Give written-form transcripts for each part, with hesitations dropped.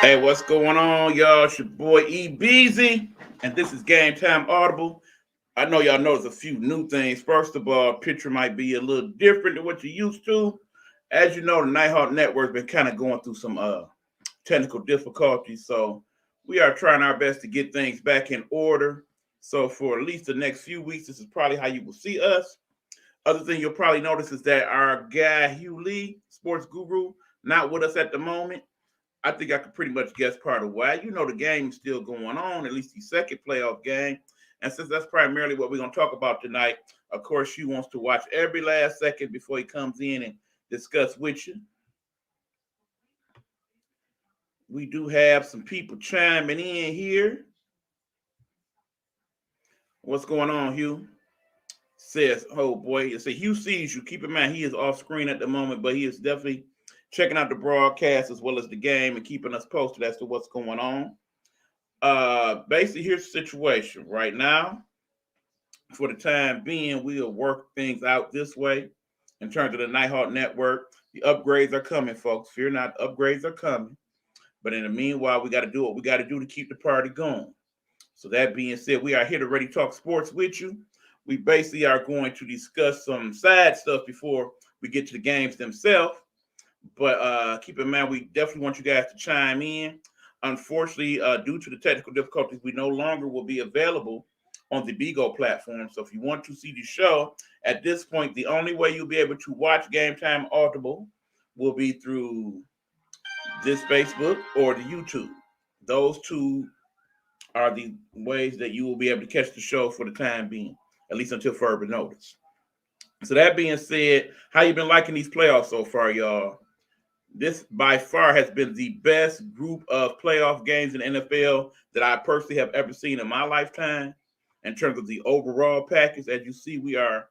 Hey, what's going on, y'all? It's your boy E Beezy, and this is Game Time Audible. I know y'all notice a few new things. First of all, picture might be a little different than what you're used to. As you know, the Nighthawk Network's been kind of going through some technical difficulties, so we are trying our best to get things back in order. So for at least the next few weeks, this is probably how you will see us. Other thing you'll probably notice is that our guy Hugh Lee, sports guru, not with us at the moment. I think I could pretty much guess part of why. You know, the game's still going on, at least the second playoff game. And since that's primarily what we're going to talk about tonight, of course, Hugh wants to watch every last second before he comes in and discuss with you. We do have some people chiming in here. What's going on, Hugh? Says, oh boy, it says Hugh sees you. Keep in mind he is off screen at the moment, but he is definitely checking out the broadcast as well as the game and keeping us posted as to what's going on. Basically, here's the situation right now. For the time being, we'll work things out this way in terms of the Nighthawk Network. The upgrades are coming, folks. Fear not, upgrades are coming. But in the meanwhile, we got to do what we got to do to keep the party going. So that being said, we are here to Ready Talk Sports with you. We basically are going to discuss some side stuff before we get to the games themselves. But keep in mind, we definitely want you guys to chime in. Unfortunately, due to the technical difficulties, we no longer will be available on the Bigo platform. So if you want to see the show, at this point, the only way you'll be able to watch Game Time Audible will be through this Facebook or the YouTube. Those two are the ways that you will be able to catch the show for the time being, at least until further notice. So that being said, how you been liking these playoffs so far, y'all? This by far has been the best group of playoff games in the NFL that I personally have ever seen in my lifetime. In terms of the overall package, as you see, we are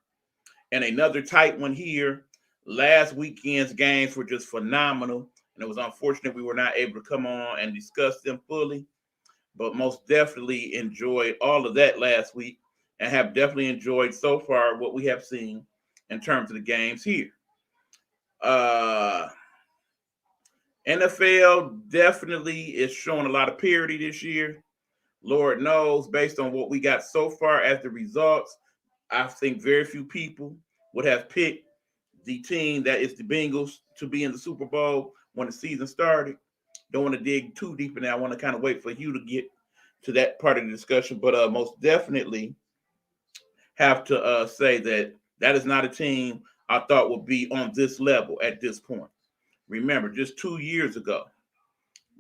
in another tight one here. Last weekend's games were just phenomenal, and it was unfortunate we were not able to come on and discuss them fully. But most definitely enjoyed all of that last week, and have definitely enjoyed so far what we have seen in terms of the games here. Uh, NFL definitely is showing a lot of parity this year. Lord knows, based on what we got so far as the results, I think very few people would have picked the team that is the Bengals to be in the Super Bowl when the season started. Don't want to dig too deep in there. I want to kind of wait for you to get to that part of the discussion, but most definitely have to say that that is not a team I thought would be on this level at this point. Remember, just 2 years ago,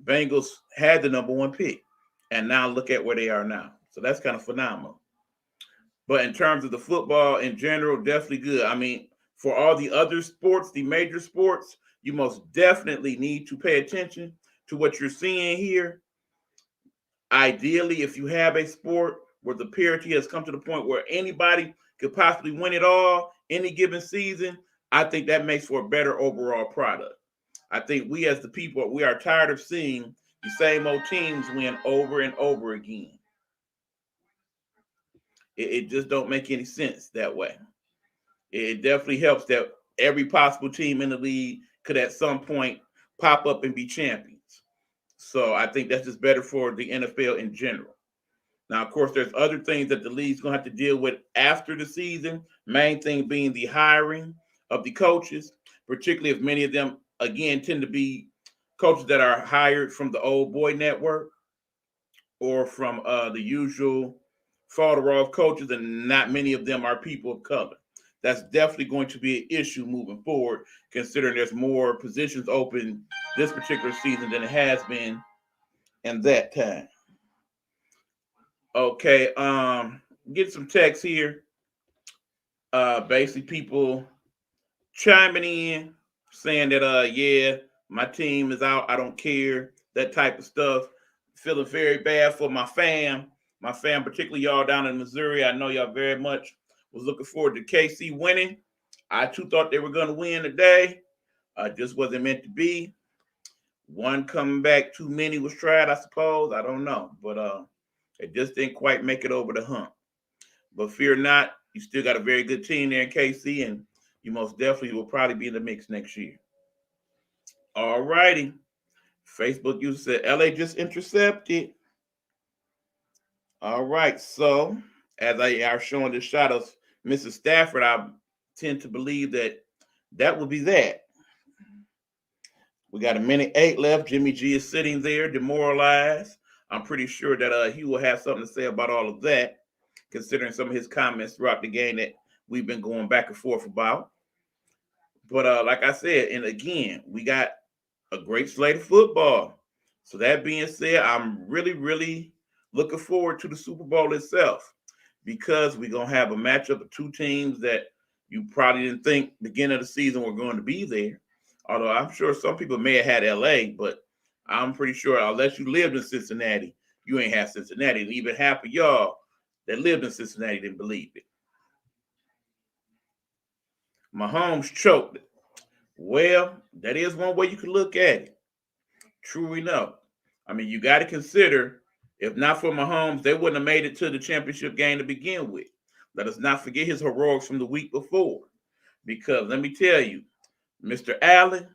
Bengals had the number one pick, and now look at where they are now. So that's kind of phenomenal. But in terms of the football in general, definitely good. I mean, for all the other sports, the major sports, you most definitely need to pay attention to what you're seeing here. Ideally, if you have a sport where the parity has come to the point where anybody could possibly win it all any given season, I think that makes for a better overall product. I think we as the people, we are tired of seeing the same old teams win over and over again. It just don't make any sense that way. It definitely helps that every possible team in the league could at some point pop up and be champions. So I think that's just better for the NFL in general. Now, of course, there's other things that the league's going to have to deal with after the season. Main thing being the hiring of the coaches, particularly if many of them, again, tend to be coaches that are hired from the old boy network or from the usual fodder of coaches, and not many of them are people of color. That's definitely going to be an issue moving forward, considering there's more positions open this particular season than it has been in that time. Okay, get some text here. Basically people chiming in saying that yeah, my team is out, I don't care, that type of stuff. Feeling very bad for my fam, particularly y'all down in Missouri. I know y'all very much was looking forward to KC winning. I too thought they were going to win today. Just wasn't meant to be. One coming back, too many was tried, I suppose. I don't know, but it just didn't quite make it over the hump. But fear not, you still got a very good team there in KC, and you most definitely will probably be in the mix next year. All righty. Facebook user said LA just intercepted. All right, so as I are showing the shot of Mrs. Stafford, I tend to believe that that will be that. We got a minute 8 left. Jimmy G is sitting there, demoralized. I'm pretty sure that he will have something to say about all of that, considering some of his comments throughout the game that we've been going back and forth about. But like I said, and again, we got a great slate of football. So that being said, I'm really, really looking forward to the Super Bowl itself because we're gonna have a matchup of two teams that you probably didn't think beginning of the season were going to be there. Although I'm sure some people may have had LA, but I'm pretty sure unless you lived in Cincinnati, you ain't had Cincinnati. And even half of y'all that lived in Cincinnati didn't believe it. Mahomes choked it. Well, that is one way you can look at it. True enough. I mean, you got to consider if not for Mahomes, they wouldn't have made it to the championship game to begin with. Let us not forget his heroics from the week before. Because let me tell you, Mr. Allen,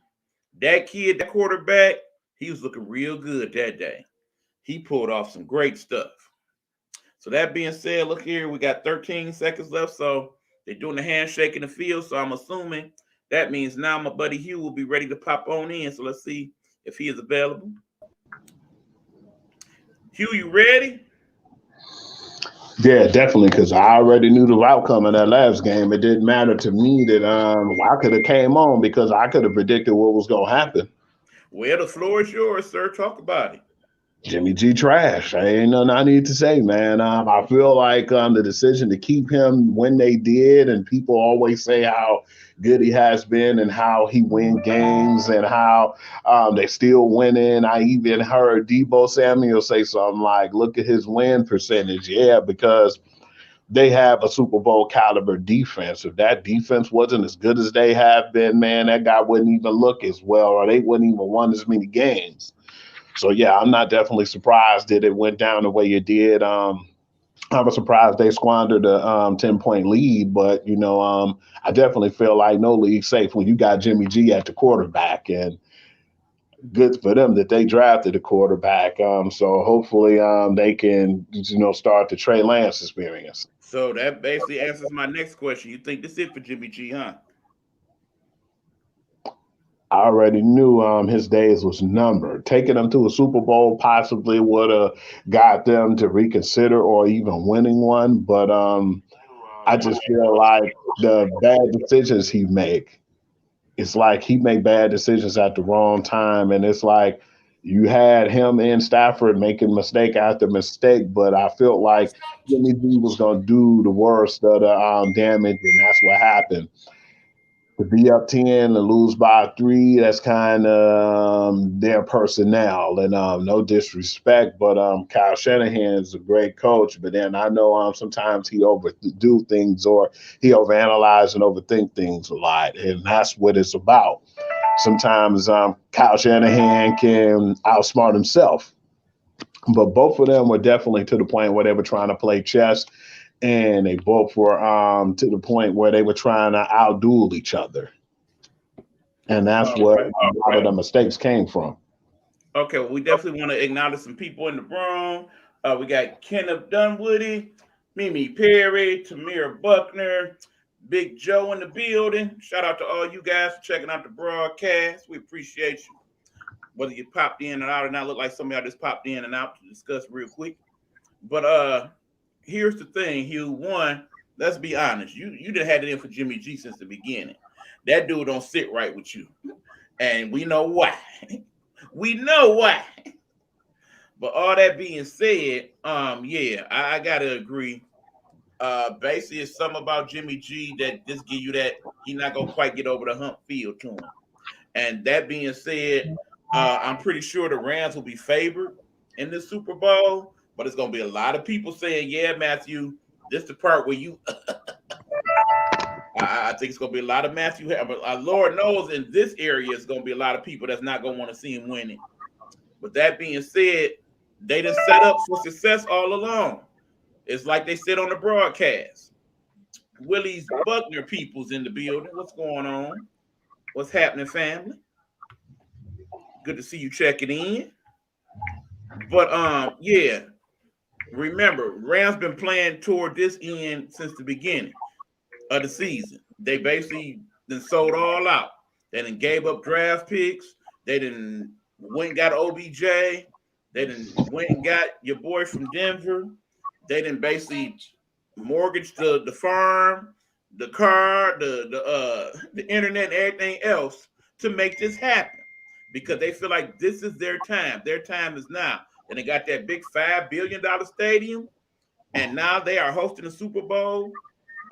that kid, that quarterback, he was looking real good that day. He pulled off some great stuff. So that being said, look here, we got 13 seconds left. So they're doing the handshake in the field. So I'm assuming that means now my buddy Hugh will be ready to pop on in. So let's see if he is available. Hugh, you ready? Yeah, definitely, because I already knew the outcome of that last game. It didn't matter to me that I could have came on because I could have predicted what was going to happen. Well, the floor is yours, sir. Talk about it. Jimmy G trash. I ain't nothing I need to say, man. I feel like the decision to keep him when they did, and people always say how good he has been and how he win games and how they still winning. I even heard Debo Samuel say something like, "Look at his win percentage." Yeah, because they have a Super Bowl caliber defense. If that defense wasn't as good as they have been, man, that guy wouldn't even look as well, or they wouldn't even won as many games. So yeah, I'm not definitely surprised that it went down the way it did. I was surprised they squandered a 10-point lead, but I definitely feel like no league safe when you got Jimmy G at the quarterback, and good for them that they drafted a quarterback. So hopefully they can start the Trey Lance experience. So that basically answers my next question. You think this is it for Jimmy G, huh? I already knew his days was numbered. Taking them to a Super Bowl possibly would have got them to reconsider or even winning one, but I just feel like the bad decisions he make, it's like he made bad decisions at the wrong time, and it's like you had him and Stafford making mistake after mistake, but I felt like Jimmy G was going to do the worst of the damage, and that's what happened. To be up 10 and lose by three, that's kind of their personnel. And no disrespect, but Kyle Shanahan is a great coach. But then I know sometimes he overdo things or he overanalyze and overthink things a lot. And that's what it's about. Sometimes Kyle Shanahan can outsmart himself. But both of them were definitely to the point where they were trying to play chess, and they both were to the point where they were trying to outduel each other, and that's All what right. a lot of the mistakes came from. Okay, well, we definitely want to acknowledge some people in the room. We got Kenneth Dunwoody, Mimi Perry, Tamir Buckner, Big Joe in the building. Shout out to all you guys for checking out the broadcast. We appreciate you. Whether you popped in and out or not, look like some of y'all just popped in and out to discuss real quick. But here's the thing, Hugh. One, let's be honest. You done had it in for Jimmy G since the beginning. That dude don't sit right with you, and we know why. We know why. But all that being said, yeah, I gotta agree. Basically, it's something about Jimmy G that just give you that he not gonna quite get over the hump feel to him. And that being said, I'm pretty sure the Rams will be favored in this Super Bowl, but it's gonna be a lot of people saying, "Yeah, Matthew, this is the part where you." I think it's gonna be a lot of Matthew, but Lord knows in this area, it's gonna be a lot of people that's not gonna want to see him winning. But that being said, they done set up for success all along. It's like they said on the broadcast. Willie's Buckner people's in the building. What's going on? What's happening, family? Good to see you checking in. But yeah, remember, Rams been playing toward this end since the beginning of the season. They basically then sold all out. They done gave up draft picks. They done went and got OBJ. They done went and got your boy from Denver. They done basically mortgaged the farm, the car, the internet, and everything else to make this happen because they feel like this is their time. Their time is now. And they got that big $5 billion stadium, and now they are hosting the Super Bowl,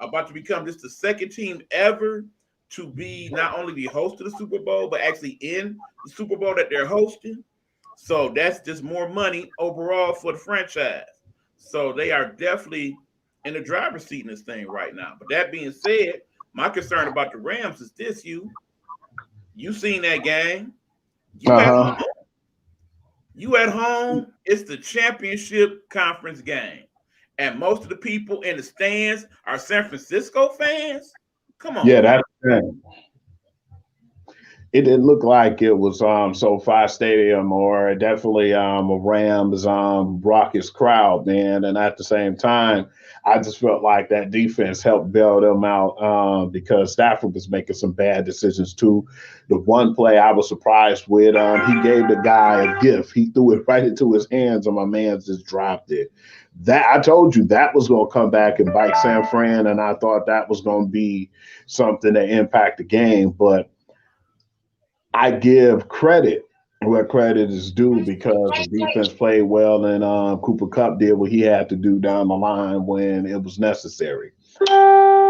about to become just the second team ever to be not only the host of the Super Bowl, but actually in the Super Bowl that they're hosting. So that's just more money overall for the franchise. So they are definitely in the driver's seat in this thing right now. But that being said, my concern about the Rams is this: you seen that game? You at Uh-huh. home. You at home. It's the championship conference game, and most of the people in the stands are San Francisco fans. Come on Yeah, now. that's it didn't look like it was SoFi Stadium or definitely a Rams raucous crowd, man. And at the same time, I just felt like that defense helped bail them out because Stafford was making some bad decisions too. The one play I was surprised with, he gave the guy a gift. He threw it right into his hands, and my man just dropped it. That I told you that was going to come back and bite San Fran, and I thought that was going to be something that impact the game, but I give credit where credit is due because the defense played well and Cooper Cup did what he had to do down the line when it was necessary.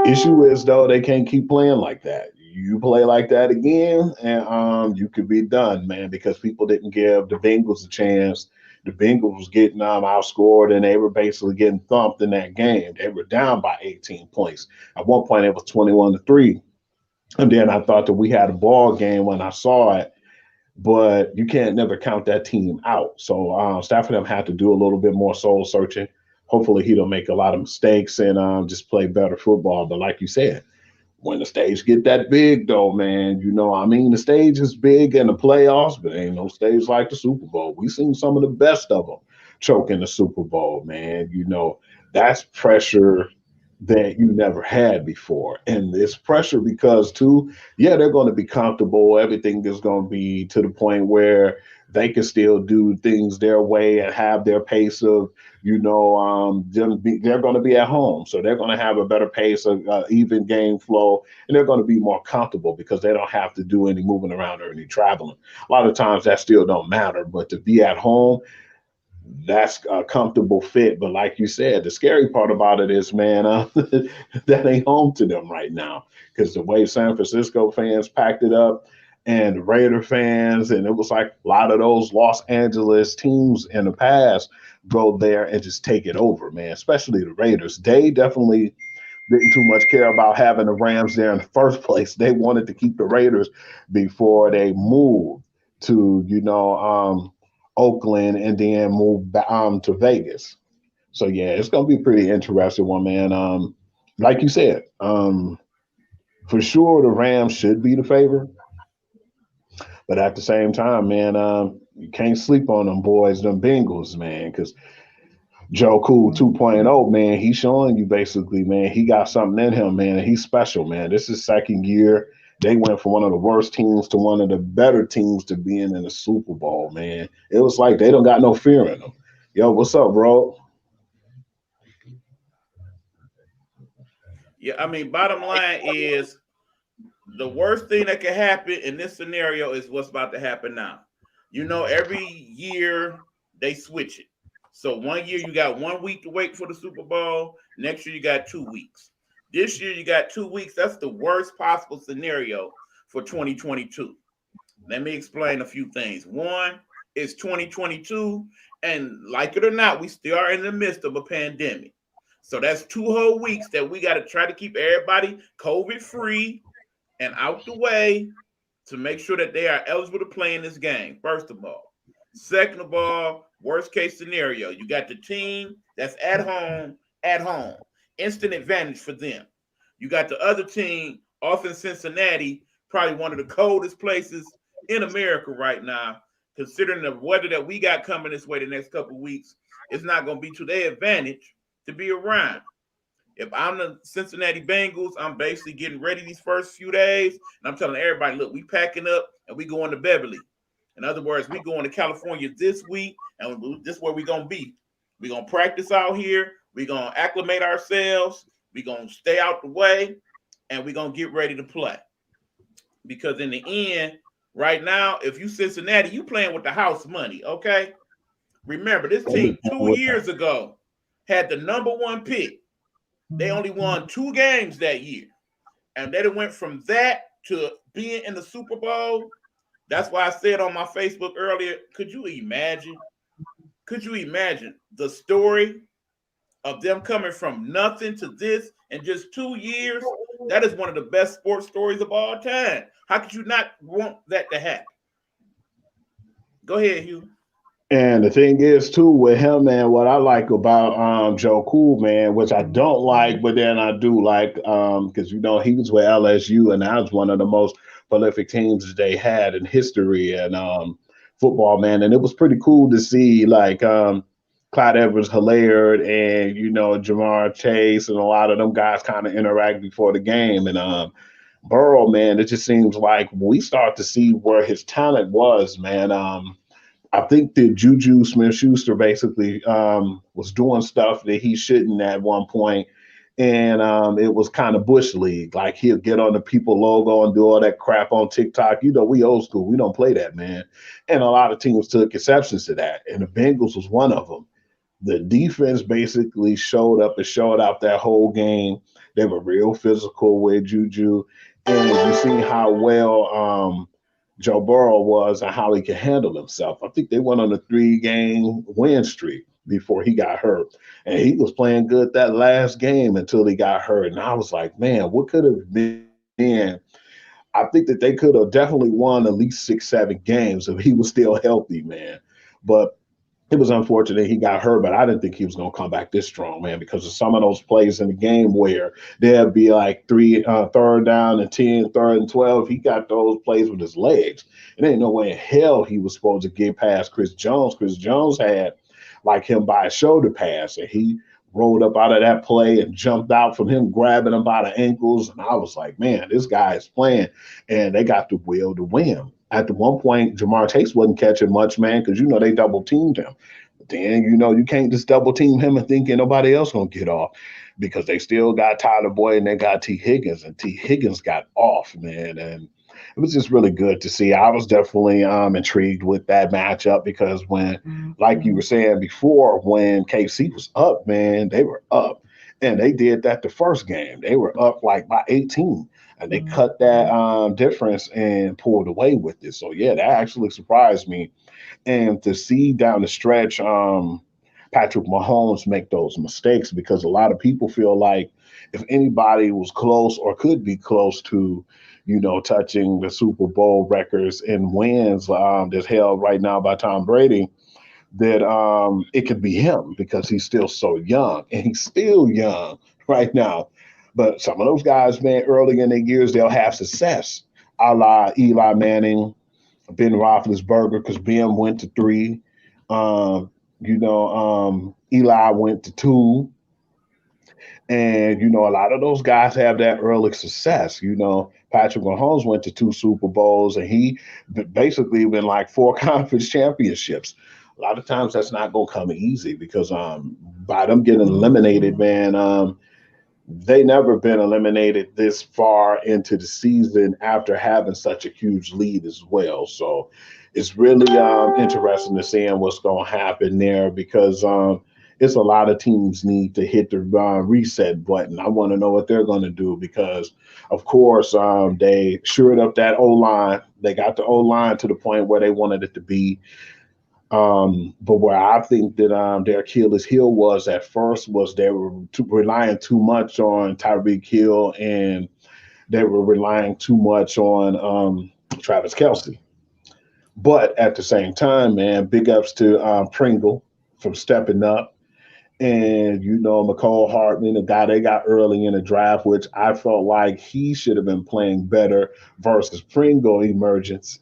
Issue is though they can't keep playing like that. You play like that again, and you could be done, man. Because people didn't give the Bengals a chance. The Bengals was getting outscored, and they were basically getting thumped in that game. They were down by 18 points. At one point, it was 21-3. And then I thought that we had a ball game when I saw it, but you can't never count that team out. So Stafford have had to do a little bit more soul searching. Hopefully, he don't make a lot of mistakes and just play better football. But like you said, when the stage get that big, though, man, the stage is big in the playoffs, but ain't no stage like the Super Bowl. We seen some of the best of them choke in the Super Bowl, man. That's pressure that you never had before. And it's pressure because too, yeah, they're going to be comfortable. Everything is going to be to the point where they can still do things their way and have their pace of, they're going to be at home. So they're going to have a better pace of even game flow, and they're going to be more comfortable because they don't have to do any moving around or any traveling. A lot of times that still don't matter, but to be at home, that's a comfortable fit. But like you said, the scary part about it is, man, that ain't home to them right now because the way San Francisco fans packed it up and the Raider fans, and it was like a lot of those Los Angeles teams in the past go there and just take it over, man, especially the Raiders. They definitely didn't too much care about having the Rams there in the first place. They wanted to keep the Raiders before they moved to, Oakland and then move to Vegas. So yeah, it's gonna be a pretty interesting one, man. Like you said, for sure the Rams should be the favorite, but at the same time, man, you can't sleep on them boys, them Bengals, man, because Joe Cool 2.0, man, he's showing you basically, man, he got something in him, man, and he's special, man. This is second year. They went from one of the worst teams to one of the better teams to being in the Super Bowl, man. It was like they don't got no fear in them. Yo, what's up, bro? Yeah, I mean, bottom line is the worst thing that can happen in this scenario is what's about to happen now. Every year they switch it. So one year you got 1 week to wait for the Super Bowl. Next year you got 2 weeks. This year you got 2 weeks. That's the worst possible scenario for 2022. Let me explain a few things. One is 2022, and like it or not, we still are in the midst of a pandemic. So that's 2 whole weeks that we got to try to keep everybody COVID free and out the way to make sure that they are eligible to play in this game, first of all. Second of all, worst case scenario, you got the team that's at home. Instant advantage for them. You got the other team off in Cincinnati, probably one of the coldest places in America right now. considering the weather that we got coming this way the next couple of weeks, it's not going to be to their advantage to be around. If I'm the Cincinnati Bengals, I'm basically getting ready these first few days, and I'm telling everybody, look, we packing up and we going to Beverly. In other words, we going to California this week, and this is where we gonna be. We gonna practice out here. We gonna acclimate ourselves. We gonna stay out the way, and we gonna get ready to play. Because in the end, right now, if you Cincinnati, you playing with the house money. Okay, remember this team 2 years ago had the number one pick. They only won 2 games that year. And they went from that to being in the Super Bowl. That's why I said on my Facebook earlier, could you imagine? Could you imagine the story of them coming from nothing to this in just 2 years? That is one of the best sports stories of all time. How could you not want that to happen? Go ahead, Hugh. And the thing is too with him, man, what I like about Joe Cool, man, which I don't like, but then I do like because he was with LSU and that was one of the most prolific teams they had in history and football, man. And it was pretty cool to see like Clyde Edwards Hilaire and Jamar Chase and a lot of them guys kind of interact before the game. And Burrow, man, it just seems like we start to see where his talent was, man. I think that Juju Smith-Schuster basically was doing stuff that he shouldn't at one point, and it was kind of bush league. Like he'll get on the people logo and do all that crap on TikTok. We old school. We don't play that, man. And a lot of teams took exceptions to that, and the Bengals was one of them. The defense basically showed up and showed out that whole game. They were real physical with Juju, and you see how well Joe Burrow was and how he could handle himself. I think they went on a 3-game win streak before he got hurt. And he was playing good that last game until he got hurt. And I was like, man, what could have been? I think that they could have definitely won at least 6, 7 games if he was still healthy, man. But it was unfortunate he got hurt, but I didn't think he was going to come back this strong, man, because of some of those plays in the game where there'd be like third down and 10, third and 12. He got those plays with his legs. And ain't no way in hell he was supposed to get past Chris Jones. Chris Jones had like him by a shoulder pass, and he rolled up out of that play and jumped out from him grabbing him by the ankles. And I was like, man, this guy is playing. And they got the will to win. At the one point, Jamar Chase wasn't catching much, man, because they double teamed him. But then you can't just double team him and think nobody else gonna get off because they still got Tyler Boyd and they got T Higgins, and T Higgins got off, man, and it was just really good to see. I was definitely intrigued with that matchup because when, like you were saying before, when KC was up, man, they were up, and they did that the first game. They were up like by 18 and they cut that difference and pulled away with it. So yeah, that actually surprised me. And to see down the stretch, Patrick Mahomes make those mistakes because a lot of people feel like if anybody was close or could be close to, touching the Super Bowl records and wins that's held right now by Tom Brady, that it could be him because he's still so young and he's still young right now. But some of those guys, man, early in their years, they'll have success, a la Eli Manning, Ben Roethlisberger, because Ben went to 3. Eli went to 2. And, a lot of those guys have that early success. Patrick Mahomes went to 2 Super Bowls and he basically been like 4 conference championships. A lot of times that's not going to come easy because by them getting eliminated, man, they never been eliminated this far into the season after having such a huge lead as well. So it's really interesting to see what's going to happen there because it's a lot of teams need to hit the reset button. I want to know what they're going to do because, of course, they shored up that O-line. They got the O-line to the point where they wanted it to be. But where I think that their Achilles heel was at first was they were relying too much on Tyreek Hill and they were relying too much on Travis Kelce. But at the same time, man, big ups to Pringle for stepping up. And, McCall Hartman, the guy they got early in the draft, which I felt like he should have been playing better versus Pringle emergence.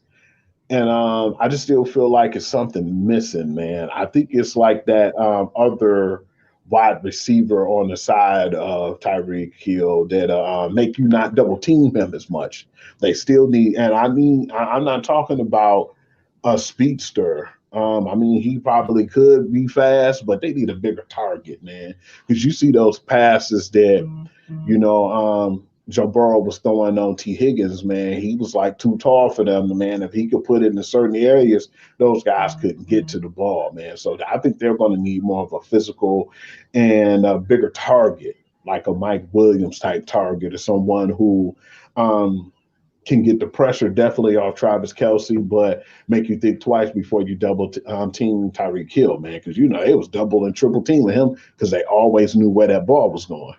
And I just still feel like it's something missing, man. I think it's like that other wide receiver on the side of Tyreek Hill that make you not double team him as much. They still need, and I mean, I'm not talking about a speedster. I mean, he probably could be fast, but they need a bigger target, man. Because you see those passes that Joe Burrow was throwing on T. Higgins, man. He was like too tall for them, man. If he could put it in certain areas, those guys couldn't get to the ball, man. So I think they're going to need more of a physical and a bigger target, like a Mike Williams type target, or someone who um, can get the pressure definitely off Travis Kelsey, but make you think twice before you double team Tyreek Hill, man. Because it was double and triple teaming him because they always knew where that ball was going.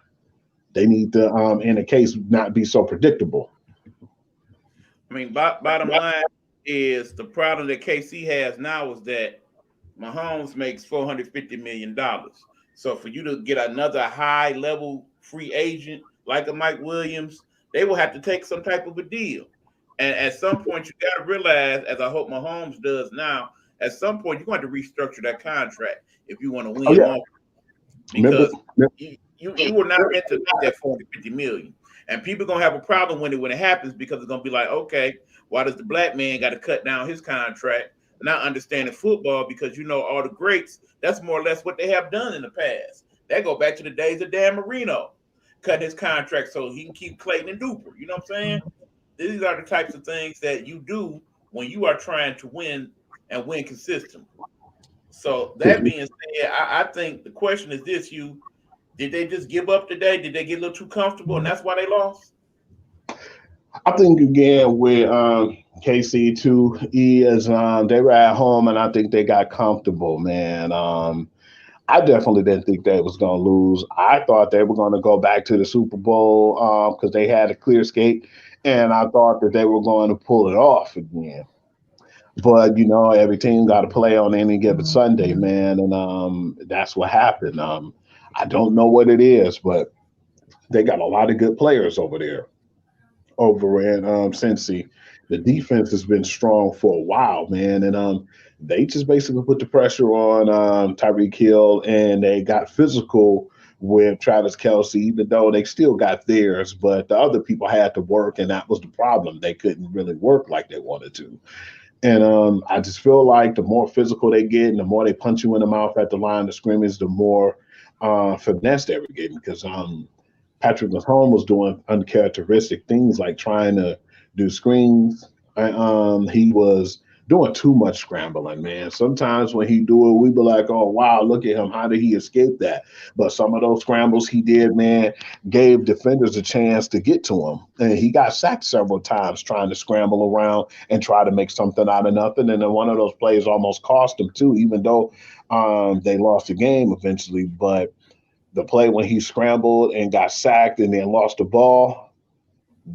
They need to, in a case, not be so predictable. I mean, bottom line is the problem that KC has now is that Mahomes makes $450 million. So for you to get another high level free agent like a Mike Williams, they will have to take some type of a deal. And at some point, you got to realize, as I hope Mahomes does now, at some point you're going to restructure that contract if you want to Oh win yeah, more, remember? because you were not meant to make that 450 million. And people are gonna have a problem when it happens, because it's gonna be like, okay, why does the black man got to cut down his contract? Not understanding football, because all the greats, that's more or less what they have done in the past. They go back to the days of Dan Marino, cutting his contract so he can keep Clayton and Duper. You know what I'm saying? These are the types of things that you do when you are trying to win and win consistently. So that being said, I think the question is this: you did they just give up today? Did they get a little too comfortable, and that's why they lost? I think again with KC too is they were at home and I think they got comfortable, man. I definitely didn't think they was gonna lose. I thought they were gonna go back to the Super Bowl because they had a clear skate, and I thought that they were going to pull it off again. But every team got to play on any given Sunday, man, and that's what happened. I don't know what it is, but they got a lot of good players over there over in Cincy. The defense has been strong for a while, man, and they just basically put the pressure on Tyreek Hill, and they got physical with Travis Kelsey, even though they still got theirs, but the other people had to work, and that was the problem. They couldn't really work like they wanted to. And I just feel like the more physical they get and the more they punch you in the mouth at the line of scrimmage, the more finesse they were getting. Because Patrick Mahomes was doing uncharacteristic things like trying to do screens. He was doing too much scrambling, man. Sometimes when he do it, we be like, "Oh wow, look at him! How did he escape that?" But some of those scrambles he did, man, gave defenders a chance to get to him, and he got sacked several times trying to scramble around and try to make something out of nothing. And then one of those plays almost cost him too, even though they lost the game eventually. But the play when he scrambled and got sacked and then lost the ball,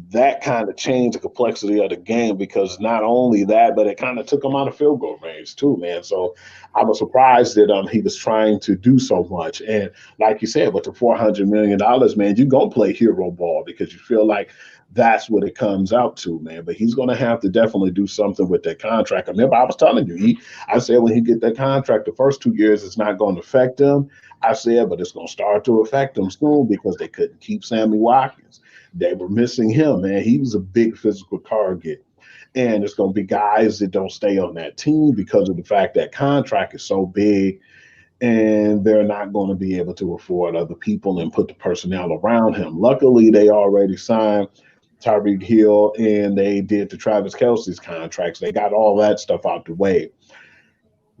that kind of changed the complexity of the game because not only that, but it kind of took him out of field goal range too, man. So I was surprised that he was trying to do so much. And like you said, with the $400 million, man, you're gonna play hero ball because you feel like that's what it comes out to, man. But he's gonna have to definitely do something with that contract. I remember I was telling you, I said when he get that contract, the first 2 years it's not going to affect him. I said, but it's going to start to affect him soon because they couldn't keep Sammy Watkins. They were missing him, man. He was a big physical target. And it's going to be guys that don't stay on that team because of the fact that contract is so big and they're not going to be able to afford other people and put the personnel around him. Luckily, they already signed Tyreek Hill and they did the Travis Kelsey's contracts. They got all that stuff out the way.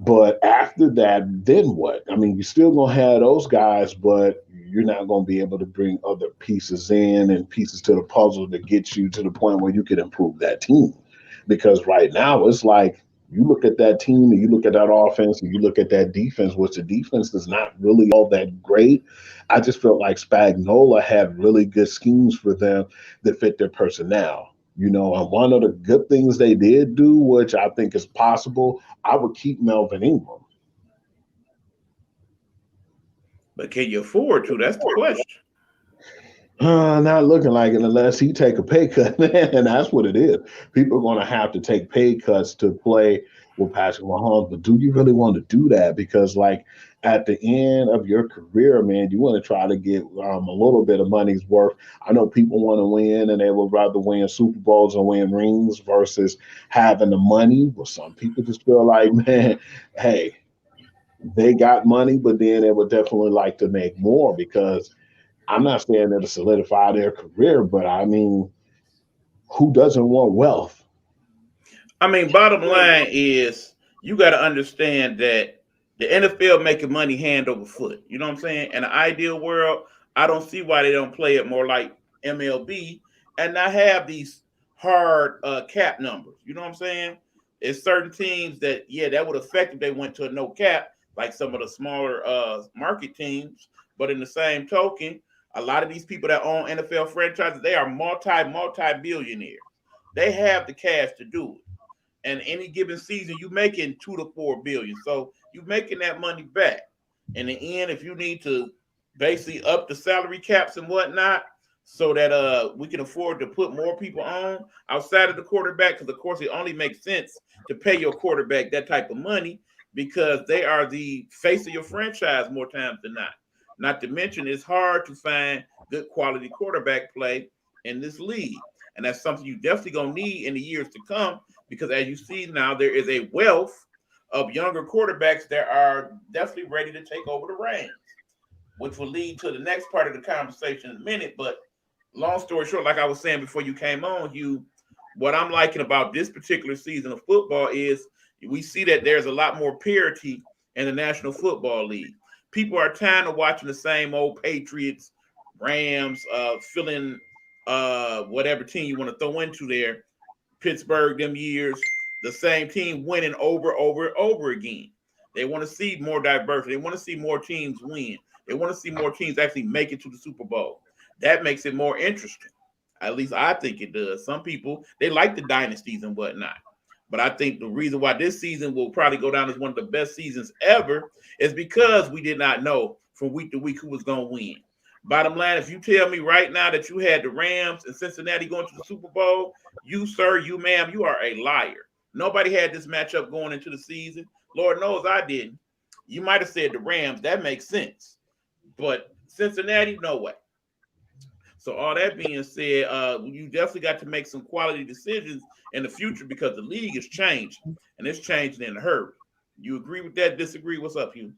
But after that, then what? I mean, you're still gonna have those guys, but you're not gonna be able to bring other pieces in and pieces to the puzzle to get you to the point where you can improve that team. Because right now it's like you look at that team and you look at that offense and you look at that defense, which the defense is not really all that great. I just felt like Spagnola had really good schemes for them that fit their personnel. And one of the good things they did do, which I think is possible, I would keep Melvin Ingram. But can you afford to? That's the question. Not looking like it unless he take a pay cut, and that's what it is. People are going to have to take pay cuts to play with Patrick Mahomes. But do you really want to do that? Because like at the end of your career, man, you want to try to get a little bit of money's worth. I know people want to win, and they would rather win Super Bowls and win rings versus having the money. But some people just feel like, man, hey, they got money, but then they would definitely like to make more because I'm not saying it'll solidify their career, but I mean, who doesn't want wealth? I mean, bottom line is you got to understand that the NFL making money hand over foot. You know what I'm saying? In an ideal world, I don't see why they don't play it more like MLB and not have these hard cap numbers. You know what I'm saying? It's certain teams that that would affect if they went to a no cap, like some of the smaller market teams. But in the same token, a lot of these people that own NFL franchises, they are multi billionaires. They have the cash to do it, and any given season you making 2 to 4 billion. So you making that money back. In the end, if you need to basically up the salary caps and whatnot, so that we can afford to put more people on outside of the quarterback, because of course it only makes sense to pay your quarterback that type of money because they are the face of your franchise more times than not. Not to mention it's hard to find good quality quarterback play in this league. And that's something you definitely gonna need in the years to come because as you see now, there is a wealth of younger quarterbacks that are definitely ready to take over the reins, which will lead to the next part of the conversation in a minute. But long story short, like I was saying before you came on, what I'm liking about this particular season of football is we see that there's a lot more parity in the National Football League. People are tired of watching the same old Patriots, Rams, filling whatever team you want to throw into there, Pittsburgh, them years, the same team winning over again. They want to see more diversity. They want to see more teams win. They want to see more teams actually make it to the Super Bowl. That makes it more interesting. At least I think it does. Some people they like the dynasties and whatnot. But I think the reason why this season will probably go down as one of the best seasons ever is because we did not know from week to week who was going to win. Bottom line, if you tell me right now that you had the Rams and Cincinnati going to the Super Bowl, you, sir, you, ma'am, you are a liar. Nobody had this matchup going into the season. Lord knows I didn't. You might have said the Rams. That makes sense. But Cincinnati, no way. So all that being said, you definitely got to make some quality decisions in the future because the league is changing and it's changing in a hurry. You agree with that? Disagree? What's up, Hugh?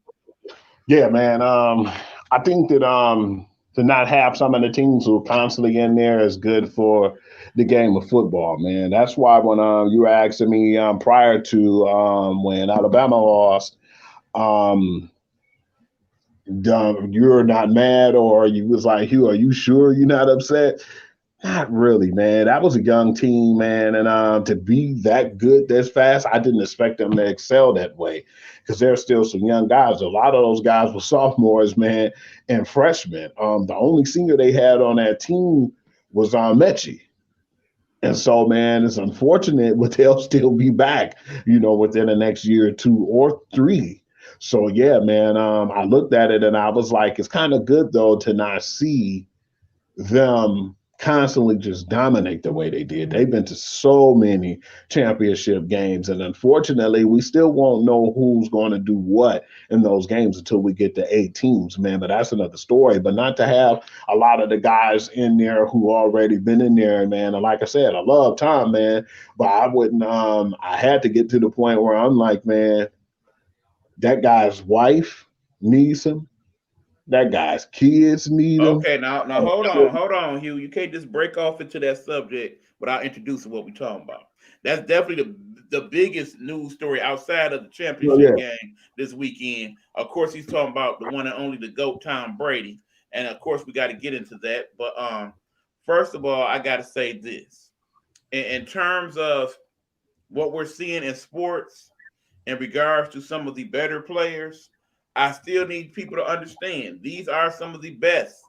Yeah, man. I think that to not have some of the teams who are constantly in there is good for the game of football, man. That's why when you were asking me prior to when Alabama lost, um, you're not mad, or you was like, Hugh, are you sure you're not upset? Not really, man. That was a young team, man, and to be that good this fast, I didn't expect them to excel that way because there's still some young guys. A lot of those guys were sophomores, man, and freshmen. The only senior they had on that team was Mechie. And so, man, it's unfortunate, but they'll still be back, within the next year or two or three. So, yeah, man, I looked at it and I was like, it's kind of good, though, to not see them constantly just dominate the way they did. They've been to so many championship games, and unfortunately, we still won't know who's going to do what in those games until we get to 8 teams, man. But that's another story. But not to have a lot of the guys in there who already been in there, man. And like I said, I love Tom, man, but I wouldn't. I had to get to the point where I'm like, man, that guy's wife needs him. That guy's kids need him. Okay, now hold on, Hugh. You can't just break off into that subject without introducing what we're talking about. That's definitely the biggest news story outside of the Oh, championship yeah. game this weekend. Of course, he's talking about the one and only the GOAT Tom Brady. And of course we got to get into that. But first of all, I gotta say this. In terms of what we're seeing in sports in regards to some of the better players, I still need people to understand these are some of the best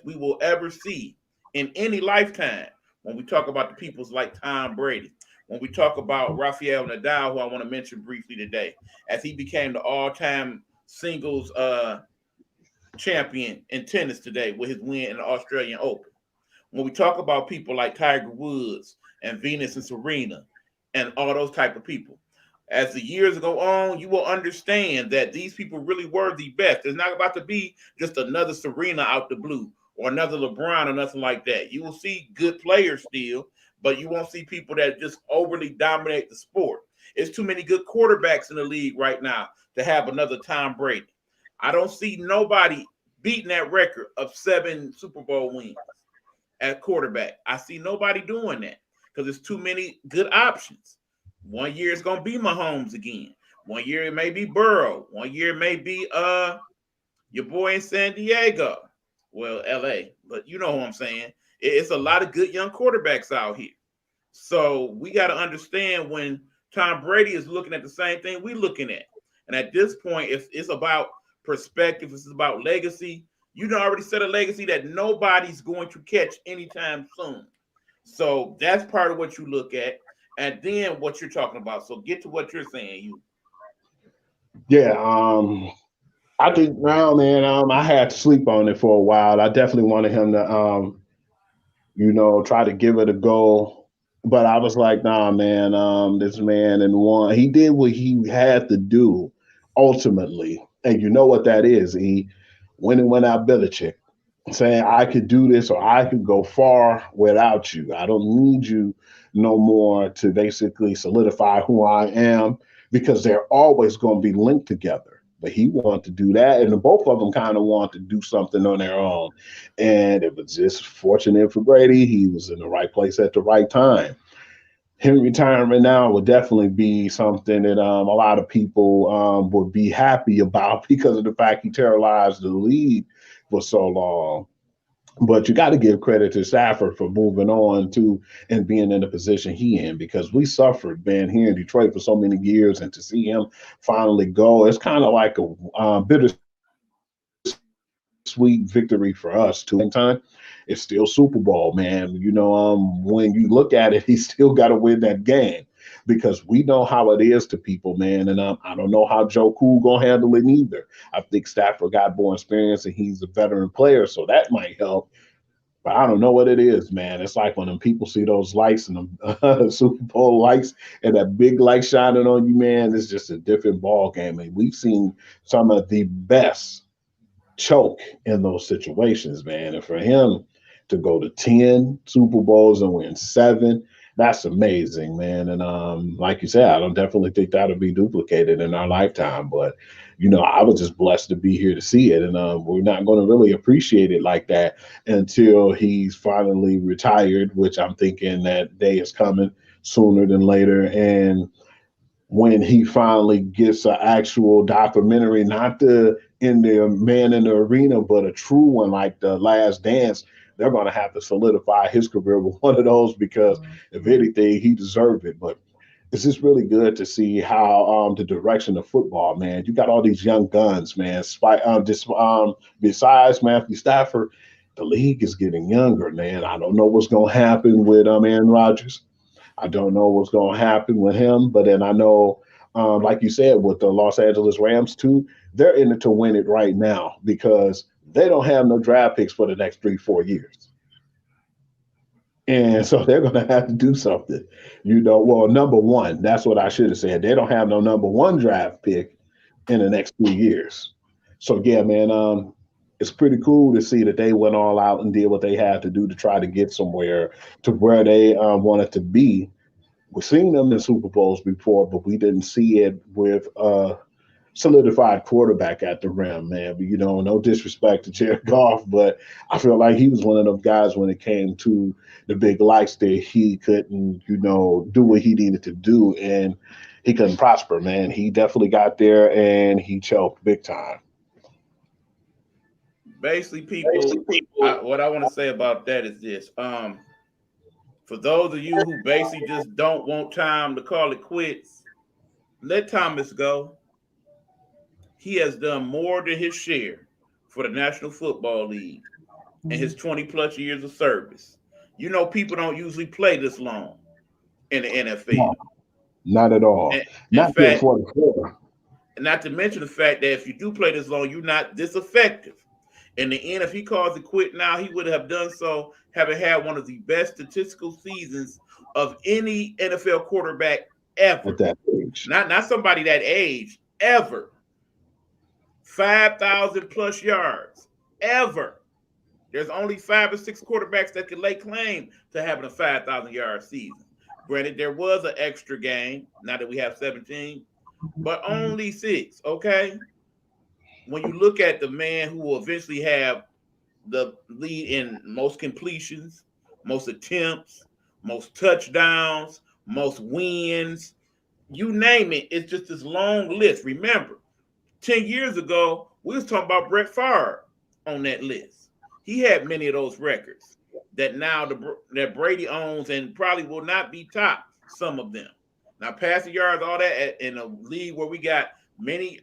we will ever see in any lifetime. When we talk about the peoples like Tom Brady, when we talk about Rafael Nadal, who I want to mention briefly today, as he became the all-time singles champion in tennis today with his win in the Australian Open. When we talk about people like Tiger Woods and Venus and Serena and all those type of people, as the years go on, you will understand that these people really were the best. It's not about to be just another Serena out the blue or another LeBron or nothing like that. You will see good players still, but you won't see people that just overly dominate the sport. It's too many good quarterbacks in the league right now to have another Tom Brady. I don't see nobody beating that record of 7 Super Bowl wins at quarterback. I see nobody doing that because there's too many good options. One year it's gonna be Mahomes again. One year it may be Burrow. One year it may be your boy in San Diego. Well, LA, but you know what I'm saying. It's a lot of good young quarterbacks out here. So we got to understand when Tom Brady is looking at the same thing we looking at. And at this point, it's about perspective. It's about legacy. You done already set a legacy that nobody's going to catch anytime soon. So that's part of what you look at. And then what you're talking about. So get to what you're saying, you. Yeah, I think now, man, I had to sleep on it for a while. I definitely wanted him to, try to give it a go. But I was like, nah, man, this man and one, he did what he had to do ultimately. And you know what that is? He went out Belichick, saying I could do this or I could go far without you. I don't need you no more to basically solidify who I am because they're always going to be linked together. But he wanted to do that, and both of them kind of want to do something on their own. And it was just fortunate for Brady. He was in the right place at the right time. Him retiring now would definitely be something that a lot of people would be happy about because of the fact he terrorized the league for so long. But you got to give credit to Stafford for moving on to and being in the position he in because we suffered, man, here in Detroit for so many years, and to see him finally go, it's kind of like a bittersweet victory for us too. At the same time, it's still Super Bowl, man. When you look at it, he still got to win that game because we know how it is to people, man. And I don't know how Joe Cool gonna handle it either. I think Stafford got more experience and he's a veteran player, so that might help. But I don't know what it is, man. It's like when them people see those lights and the Super Bowl lights and that big light shining on you, man. It's just a different ball game. And we've seen some of the best choke in those situations, man. And for him to go to 10 Super Bowls and win 7, that's amazing, man. And like you said, I don't definitely think that'll be duplicated in our lifetime. But I was just blessed to be here to see it, and we're not going to really appreciate it like that until he's finally retired, which I'm thinking that day is coming sooner than later. And when he finally gets an actual documentary, not the in the man in the arena, but a true one like The Last Dance, they're going to have to solidify his career with one of those because if anything, he deserved it. But it's just really good to see how the direction of football, man. You got all these young guns, man. Besides Matthew Stafford, the league is getting younger, man. I don't know what's going to happen with Aaron Rodgers. I don't know what's going to happen with him, but then I know, like you said, with the Los Angeles Rams too, they're in it to win it right now because they don't have no draft picks for the next 3-4 years. And so they're going to have to do something, Well, number one, that's what I should have said. They don't have no number one draft pick in the next 3 years. So yeah, man, it's pretty cool to see that they went all out and did what they had to do to try to get somewhere to where they wanted to be. We've seen them in Super Bowls before, but we didn't see it with solidified quarterback at the rim, man. But, no disrespect to Jared Goff, but I feel like he was one of those guys when it came to the big lights that he couldn't, do what he needed to do, and he couldn't prosper, man. He definitely got there and he choked big time. Basically, people, what I want to say about that is this. For those of you who basically just don't want time to call it quits, let Thomas go. He has done more than his share for the National Football League in his 20 plus years of service. People don't usually play this long in the NFL. No, not at all. In Not till fact, 44. not to mention the fact that if you do play this long, you're not this effective. In the end, if he calls it quit now, he would have done so having had one of the best statistical seasons of any NFL quarterback at ever. that age. Not somebody that age, ever. 5,000 plus yards, ever. There's only 5 or 6 quarterbacks that can lay claim to having a 5,000 yard season. Granted, there was an extra game, now that we have 17, but only 6, okay? When you look at the man who will eventually have the lead in most completions, most attempts, most touchdowns, most wins, you name it, it's just this long list. Remember, 10 years ago, we was talking about Brett Favre on that list. He had many of those records that now that Brady owns and probably will not be topped, some of them. Now, passing yards, all that in a league where we got many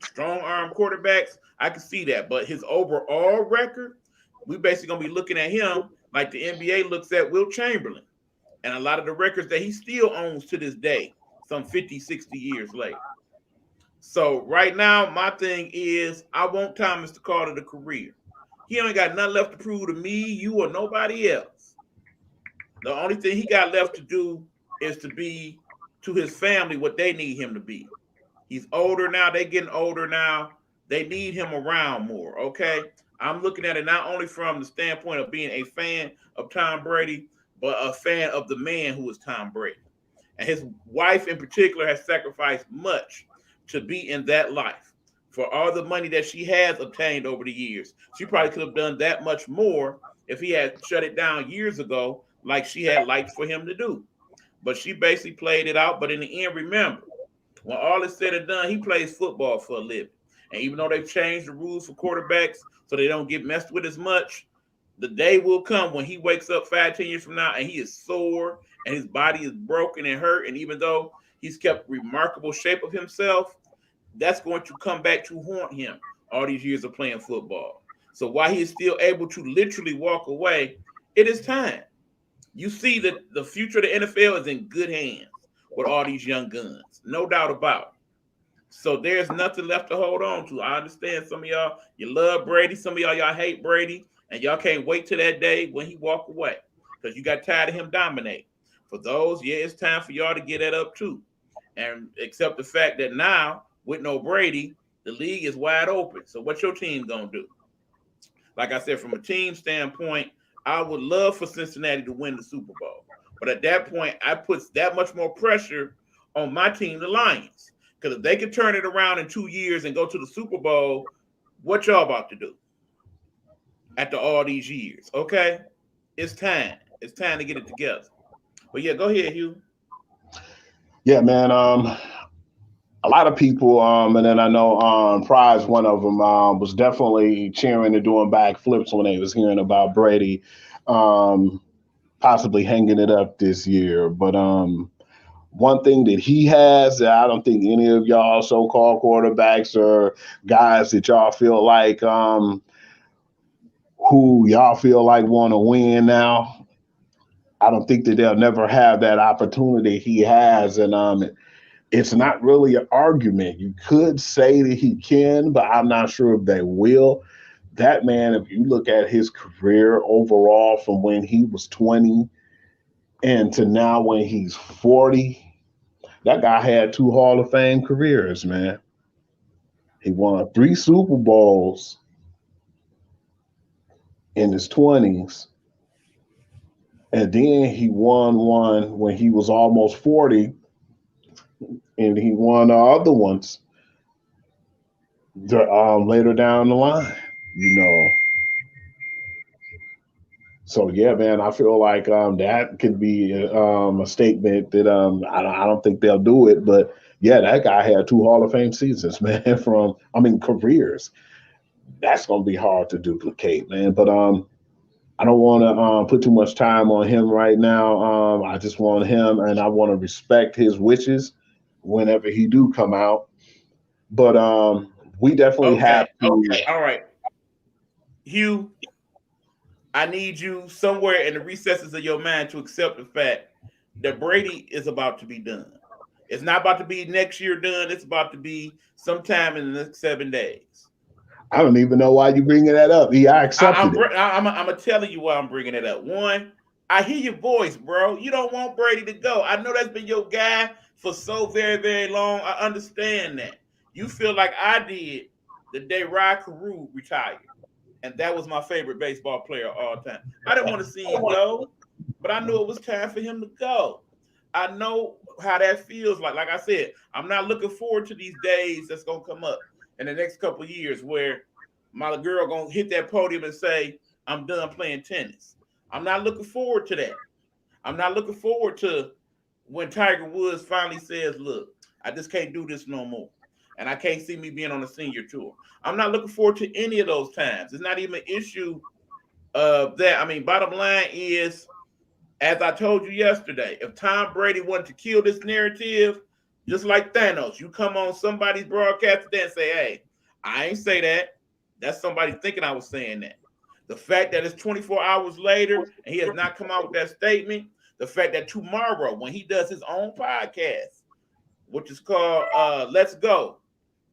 strong arm quarterbacks, I can see that. But his overall record, we basically going to be looking at him like the NBA looks at Wilt Chamberlain and a lot of the records that he still owns to this day, some 50, 60 years later. So right now, my thing is I want Thomas to call it a career. He ain't got nothing left to prove to me, you, or nobody else. The only thing he got left to do is to be to his family what they need him to be. He's older now. They getting older now. They need him around more, okay? I'm looking at it not only from the standpoint of being a fan of Tom Brady, but a fan of the man who is Tom Brady. And his wife in particular has sacrificed much to be in that life. For all the money that she has obtained over the years, she probably could have done that much more if he had shut it down years ago, like she had liked for him to do. But she basically played it out. But in the end, remember, when all is said and done, he plays football for a living. And even though they've changed the rules for quarterbacks so they don't get messed with as much, the day will come when he wakes up 5, 10 years from now and he is sore and his body is broken and hurt. And even though he's kept remarkable shape of himself, that's going to come back to haunt him all these years of playing football. So while he is still able to literally walk away, it is time. You see that the future of the NFL is in good hands with all these young guns, no doubt about it. So there's nothing left to hold on to. I understand some of y'all, you love Brady. Some of y'all hate Brady. And y'all can't wait till that day when he walk away because you got tired of him dominating. For those, yeah, it's time for y'all to get that up too. And accept the fact that now, with no Brady, the league is wide open. So what's your team going to do? Like I said, from a team standpoint, I would love for Cincinnati to win the Super Bowl. But at that point, I put that much more pressure on my team, the Lions. Because if they can turn it around in 2 years and go to the Super Bowl, what y'all about to do after all these years? Okay? It's time. It's time to get it together. But yeah, go ahead, Hugh. Yeah, man. A lot of people, and then I know Prize, one of them, was definitely cheering and doing backflips when they was hearing about Brady possibly hanging it up this year. But one thing that he has that I don't think any of y'all so-called quarterbacks or guys that y'all feel like who y'all feel like want to win now, I don't think that they'll never have that opportunity he has. And it's not really an argument. You could say that he can, but I'm not sure if they will. That man, if you look at his career overall from when he was 20 and to now when he's 40, that guy had 2 Hall of Fame careers, man. He won 3 Super Bowls in his 20s, and then he won one when he was almost 40, and he won the other ones later down the line, you know. So yeah, man, I feel like that could be a statement that I don't think they'll do it, but yeah, that guy had 2 Hall of Fame seasons, man. From I mean careers. That's gonna be hard to duplicate, man. But I don't want to put too much time on him right now. I just want him, and I want to respect his wishes whenever he do come out. But we definitely have Okay. to. All right. Hugh, I need you somewhere in the recesses of your mind to accept the fact that Brady is about to be done. It's not about to be next year done. It's about to be sometime in the next 7 days. I don't even know why you bringing that up. Yeah, I I, accepted I'm it. I'm telling you why I'm bringing it up. One, I hear your voice, bro. You don't want Brady to go. I know that's been your guy for so very very long. I understand that. You feel like I did the day Rod Carew retired, and that was my favorite baseball player of all time. I didn't want to see him go, but I knew it was time for him to go. I know how that feels like. Like I said, I'm not looking forward to these days that's gonna come up in the next couple of years where my girl gonna hit that podium and say, I'm done playing tennis. I'm not looking forward to that. I'm not looking forward to when Tiger Woods finally says, look, I just can't do this no more. And I can't see me being on a senior tour. I'm not looking forward to any of those times. It's not even an issue of that. I mean, bottom line is, as I told you yesterday, if Tom Brady wanted to kill this narrative, just like Thanos, you come on somebody's broadcast today and say, hey, I ain't say that. That's somebody thinking I was saying that. The fact that it's 24 hours later and he has not come out with that statement, the fact that tomorrow, when he does his own podcast, which is called Let's Go,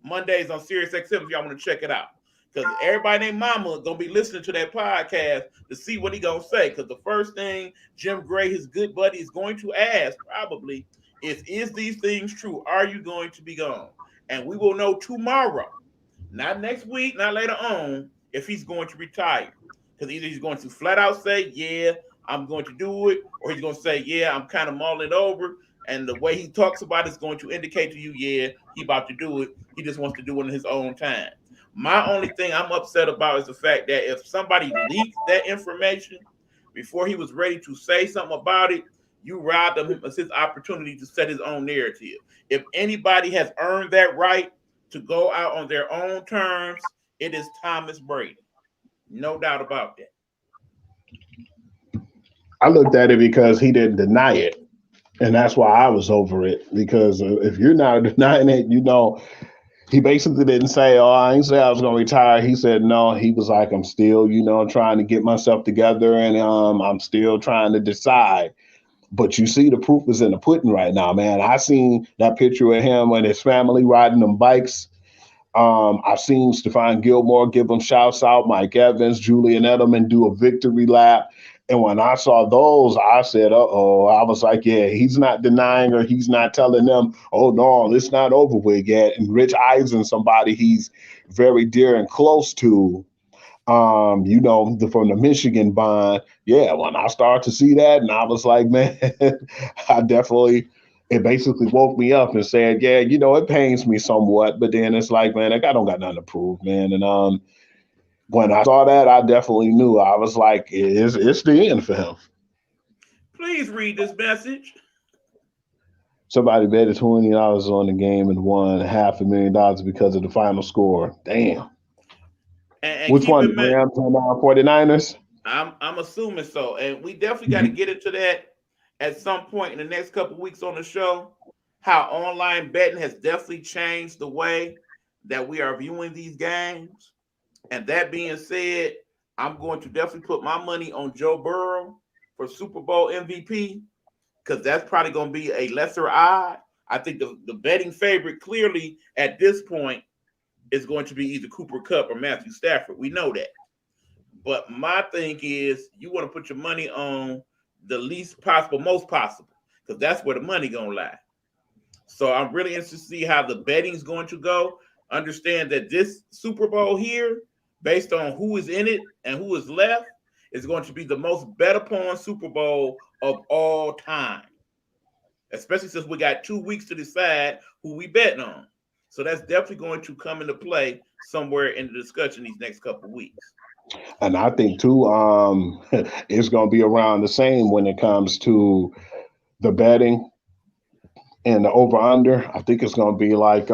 Mondays on Sirius XM, if y'all want to check it out. Because everybody named Mama gonna be listening to that podcast to see what he gonna say. Because the first thing Jim Gray, his good buddy, is going to ask probably is these things true? Are you going to be gone? And we will know tomorrow, not next week, not later on, if he's going to retire. Because either he's going to flat out say, yeah, I'm going to do it, or he's going to say, yeah, I'm kind of mulling it over. And the way he talks about it is going to indicate to you, yeah, he about to do it. He just wants to do it in his own time. My only thing I'm upset about is the fact that if somebody leaked that information before he was ready to say something about it, you robbed him of his opportunity to set his own narrative. If anybody has earned that right to go out on their own terms, it is Thomas Brady. No doubt about that. I looked at it because he didn't deny it. And that's why I was over it. Because if you're not denying it, he basically didn't say, "Oh, I ain't say I was gonna retire." He said, "No." He was like, "I'm still, trying to get myself together, and I'm still trying to decide." But you see, the proof is in the pudding right now, man. I seen that picture of him and his family riding them bikes. I've seen Stephon Gilmore give them shouts out, Mike Evans, Julian Edelman do a victory lap. And when I saw those, I said, uh-oh. I was like, yeah, he's not denying or he's not telling them, oh, no, it's not over with yet. And Rich Eisen, somebody he's very dear and close to, from the Michigan bond. Yeah, when I started to see that, and I was like, man, it basically woke me up and said, yeah, it pains me somewhat, but then it's like, man, I don't got nothing to prove, man. And when I saw that, I definitely knew. I was like, it's the end for him. Please read this message. Somebody betted $20 on the game and won $500,000 because of the final score. Damn. And Which keep one? in The mind, Rams and 49ers? I'm assuming so. And we definitely got to get into that at some point in the next couple of weeks on the show. How online betting has definitely changed the way that we are viewing these games. And that being said, I'm going to definitely put my money on Joe Burrow for Super Bowl MVP because that's probably going to be a lesser odd. I think the betting favorite clearly at this point is going to be either Cooper Kupp or Matthew Stafford. We know that. But my thing is, you want to put your money on the least possible, most possible, because that's where the money gonna lie. So I'm really interested to see how the betting's going to go. Understand that this Super Bowl here, based on who is in it and who is left, is going to be the most bet upon Super Bowl of all time. Especially since we got 2 weeks to decide who we betting on. So that's definitely going to come into play somewhere in the discussion these next couple of weeks. And I think too, it's going to be around the same when it comes to the betting and the over under. I think it's going to be like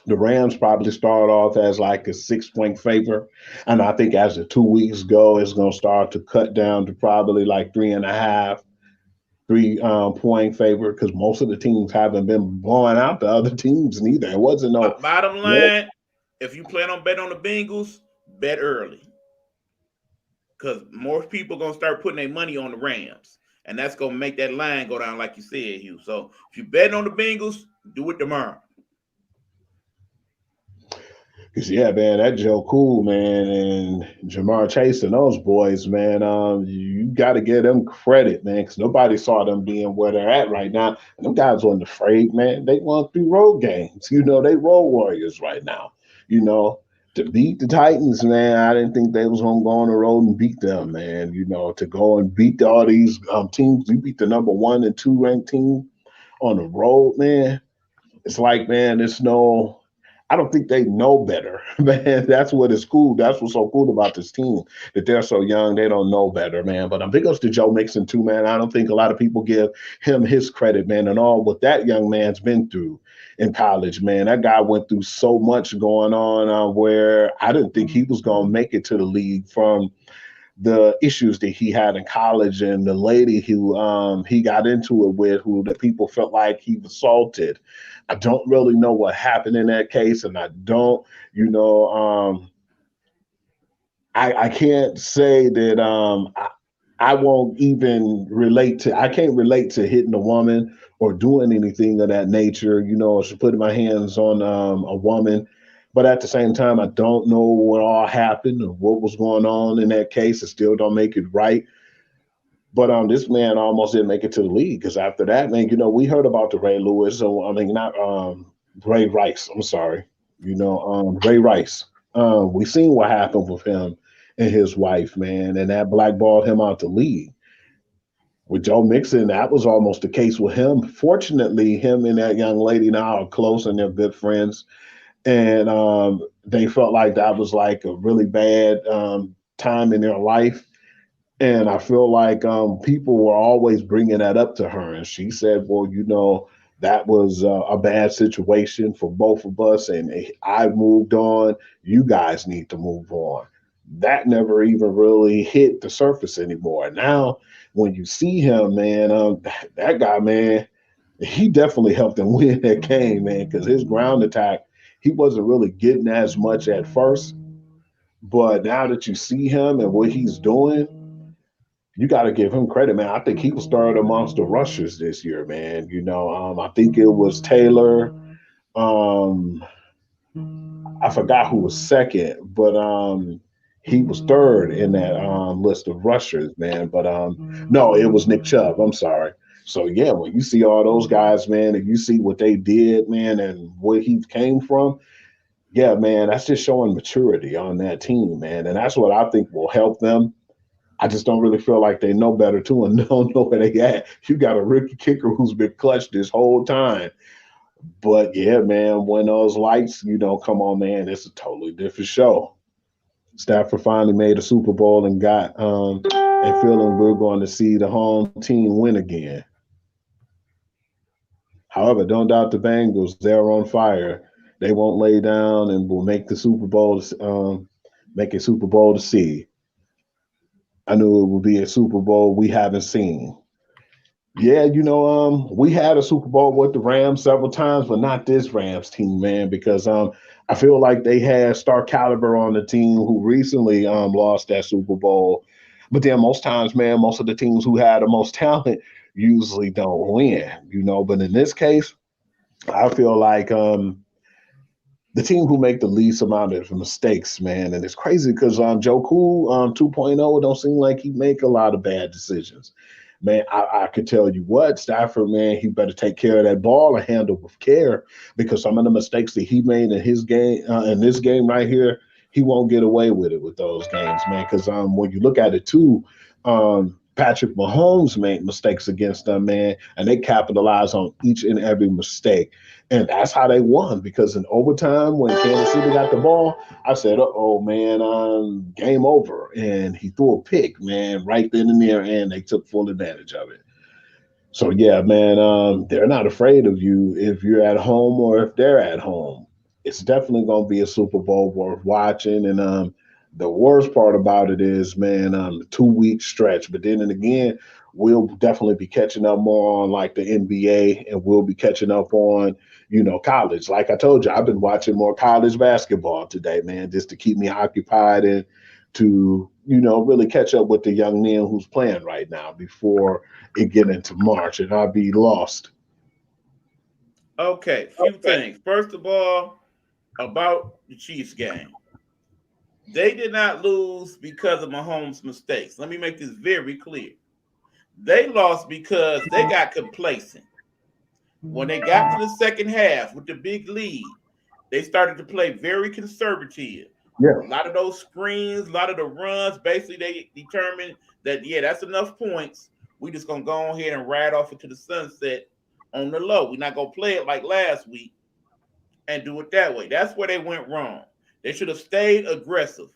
the Rams probably start off as like a 6 point favor. And I think as the 2 weeks go, it's going to start to cut down to probably like 3.5, 3 point favor because most of the teams haven't been blowing out the other teams neither. It wasn't no. Bottom line, if you plan on betting on the Bengals, bet early. Because more people gonna start putting their money on the Rams. And that's gonna make that line go down, like you said, Hugh. So if you betting on the Bengals, do it tomorrow. Cause yeah, man, that Joe Cool, man, and Jamar Chase and those boys, man, you got to give them credit, man, because nobody saw them being where they're at right now. And them guys wasn't afraid, man. They won through road games. They road warriors right now. You know, to beat the Titans, man, I didn't think they was gonna go on the road and beat them, man. To go and beat all these teams, you beat the number 1 and 2 ranked team on the road, man. It's like, man, it's no. I don't think they know better, man. That's what is cool. That's what's so cool about this team that they're so young. They don't know better, man. But I'm big ups to Joe Mixon too, man. I don't think a lot of people give him his credit, man, and all what that young man's been through in college, man. That guy went through so much going on where I didn't think he was going to make it to the league from the issues that he had in college and the lady who he got into it with, who the people felt like he assaulted. I don't really know what happened in that case, and I don't, you know, I can't say that I won't even relate to. I can't relate to hitting a woman or doing anything of that nature. Or putting my hands on a woman. But at the same time, I don't know what all happened or what was going on in that case. It still don't make it right. But this man almost didn't make it to the league because after that, man, we heard about the Ray Lewis. So I mean, not Ray Rice. I'm sorry. Ray Rice. We seen what happened with him and his wife, man, and that blackballed him out the league. With Joe Mixon, that was almost the case with him. Fortunately, him and that young lady now are close and they're good friends. And they felt like that was like a really bad time in their life. And I feel like people were always bringing that up to her. And she said, well, that was a bad situation for both of us. And I moved on. You guys need to move on. That never even really hit the surface anymore. Now, when you see him, man, that guy, man, he definitely helped them win that game, man, because his ground attack, he wasn't really getting as much at first. But now that you see him and what he's doing, you got to give him credit, man. I think he was third amongst the rushers this year, man. I think it was Taylor. Um, I forgot who was second, but he was third in that list of rushers, man. But no, it was Nick Chubb. I'm sorry. So yeah, when you see all those guys, man, and you see what they did, man, and where he came from, yeah, man, that's just showing maturity on that team, man. And that's what I think will help them. I just don't really feel like they know better too and don't know where they at. You got a rookie kicker who's been clutch this whole time. But yeah, man, when those lights, come on, man, it's a totally different show. Stafford finally made a Super Bowl and got and feeling we're going to see the home team win again. However, don't doubt the Bengals. They're on fire. They won't lay down and will make the Super Bowl, make a Super Bowl to see. I knew it would be a Super Bowl we haven't seen. Yeah, we had a Super Bowl with the Rams several times, but not this Rams team, man, because I feel like they had star caliber on the team who recently lost that Super Bowl. But then most times, man, most of the teams who had the most talent usually don't win. But in this case, I feel like the team who make the least amount of mistakes, man. And it's crazy because Joe Cool 2.0 don't seem like he make a lot of bad decisions. Man, I could tell you what, Stafford, man, he better take care of that ball and handle with care because some of the mistakes that he made in his game, in this game right here, he won't get away with it with those games, man. Because when you look at it too, Patrick Mahomes made mistakes against them, man, and they capitalize on each and every mistake. And that's how they won because in overtime, when Kansas City got the ball, I said, oh, man, game over. And he threw a pick, man, right then and there, and they took full advantage of it. So, yeah, man, they're not afraid of you if you're at home or if they're at home. It's definitely going to be a Super Bowl worth watching. And the worst part about it is, man, the 2 week stretch. But then and again, we'll definitely be catching up more on like the NBA and we'll be catching up on, college. Like I told you, I've been watching more college basketball today, man, just to keep me occupied and to, really catch up with the young men who's playing right now before it get into March and I'll be lost. Okay, few things. First of all, about the Chiefs game. They did not lose because of Mahomes' mistakes. Let me make this very clear. They lost because they got complacent. When they got to the second half with the big lead, they started to play very conservative. Yeah. A lot of those screens, a lot of the runs, basically they determined that, yeah, that's enough points. We just gonna go ahead and ride off into the sunset on the low. We're not gonna play it like last week and do it that way. That's where they went wrong. They should have stayed aggressive.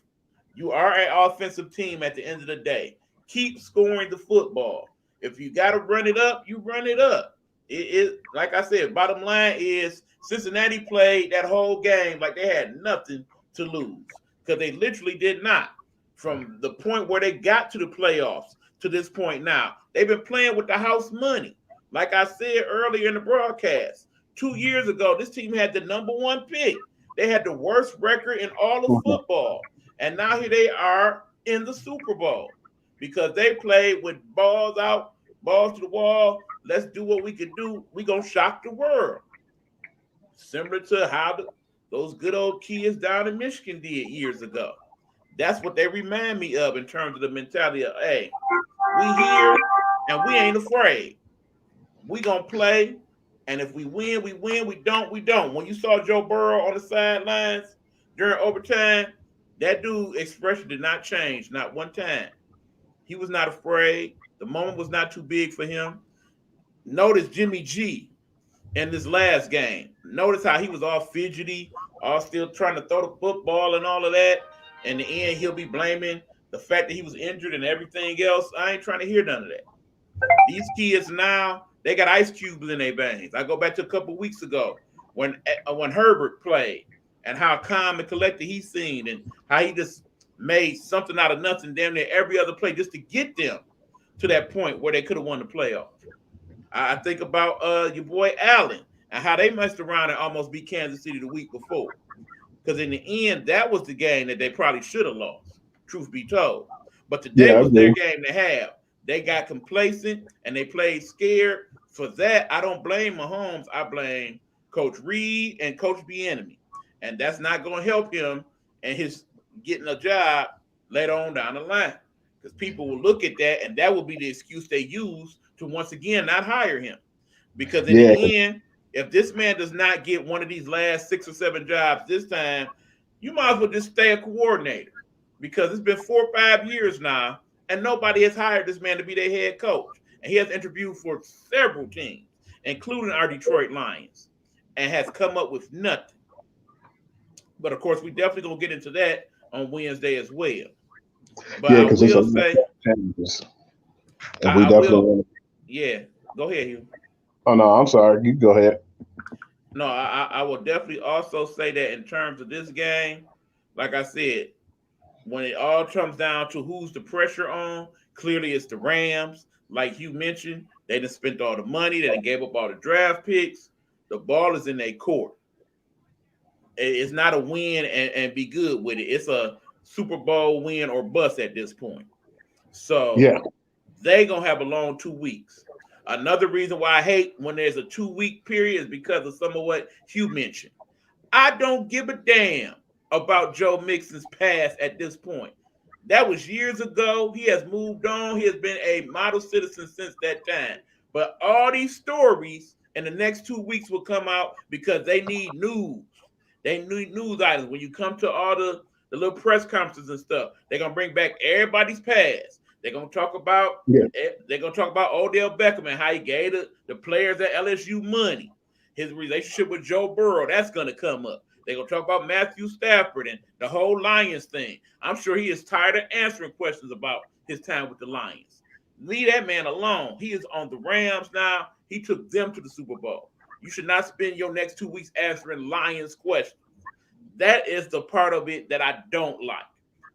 You are an offensive team at the end of the day. Keep scoring the football. If you got to run it up, you run it up. It like I said, bottom line is Cincinnati played that whole game like they had nothing to lose because they literally did not. From the point where they got to the playoffs to this point now, they've been playing with the house money. Like I said earlier in the broadcast, 2 years ago, this team had the number one pick. They had the worst record in all of football. And now here they are in the Super Bowl because they played with balls out, balls to the wall. Let's do what we can do. We're going to shock the world. Similar to how those good old kids down in Michigan did years ago. That's what they remind me of in terms of the mentality of, hey, we here and we ain't afraid. We going to play. And if we win, we win. We don't, we don't. When you saw Joe Burrow on the sidelines during overtime, that dude's expression did not change, not one time. He was not afraid. The moment was not too big for him. Notice Jimmy G in this last game. Notice how he was all fidgety, all still trying to throw the football and all of that. In the end, he'll be blaming the fact that he was injured and everything else. I ain't trying to hear none of that. These kids now, they got ice cubes in their veins. I go back to a couple of weeks ago when Herbert played and how calm and collected he seemed and how he just made something out of nothing damn near every other play just to get them to that point where they could have won the playoff. I think about your boy Allen and how they messed around and almost beat Kansas City the week before. Because in the end, that was the game that they probably should have lost, truth be told. But today was their game to have. They got complacent and they played scared. For that, I don't blame Mahomes. I blame Coach Reed and Coach Bieniemy. And that's not going to help him and his getting a job later on down the line. Because people will look at that and that will be the excuse they use to once again not hire him. Because in the end, if this man does not get one of these last 6 or 7 jobs this time, you might as well just stay a coordinator. Because it's been 4 or 5 years now, and nobody has hired this man to be their head coach. And he has interviewed for several teams, including our Detroit Lions, and has come up with nothing. But of course, we definitely gonna get into that on Wednesday as well. But Yeah, I because there's a will lot say, of changes. And we I definitely will, want to. yeah. Go ahead, Hugh. Oh, no, I'm sorry. You go ahead. No, I will definitely also say that in terms of this game, like I said, when it all comes down to who's the pressure on, clearly it's the Rams. Like you mentioned, they done spent all the money, they done gave up all the draft picks. The ball is in their court. It's not a win and be good with it. It's a Super Bowl win or bust at this point. So Yeah. they gonna have a long 2 weeks. Another reason why I hate when there's a 2 week period is because of some of what Hugh mentioned. I don't give a damn about Joe Mixon's past at this point. That was years ago. He has moved on. He has been a model citizen since that time. But all these stories in the next 2 weeks will come out because they need news. They need news items. When you come to all the little press conferences and stuff, they're gonna bring back everybody's past. They're gonna talk about Yeah. Odell Beckham and how he gave the players at LSU money. His relationship with Joe Burrow, that's gonna come up. They're gonna talk about Matthew Stafford and the whole Lions thing. I'm sure he is tired of answering questions about his time with the Lions. Leave that man alone. He is on the Rams now. He took them to the Super Bowl. You should not spend your next 2 weeks answering Lions questions. That is the part of it that I don't like.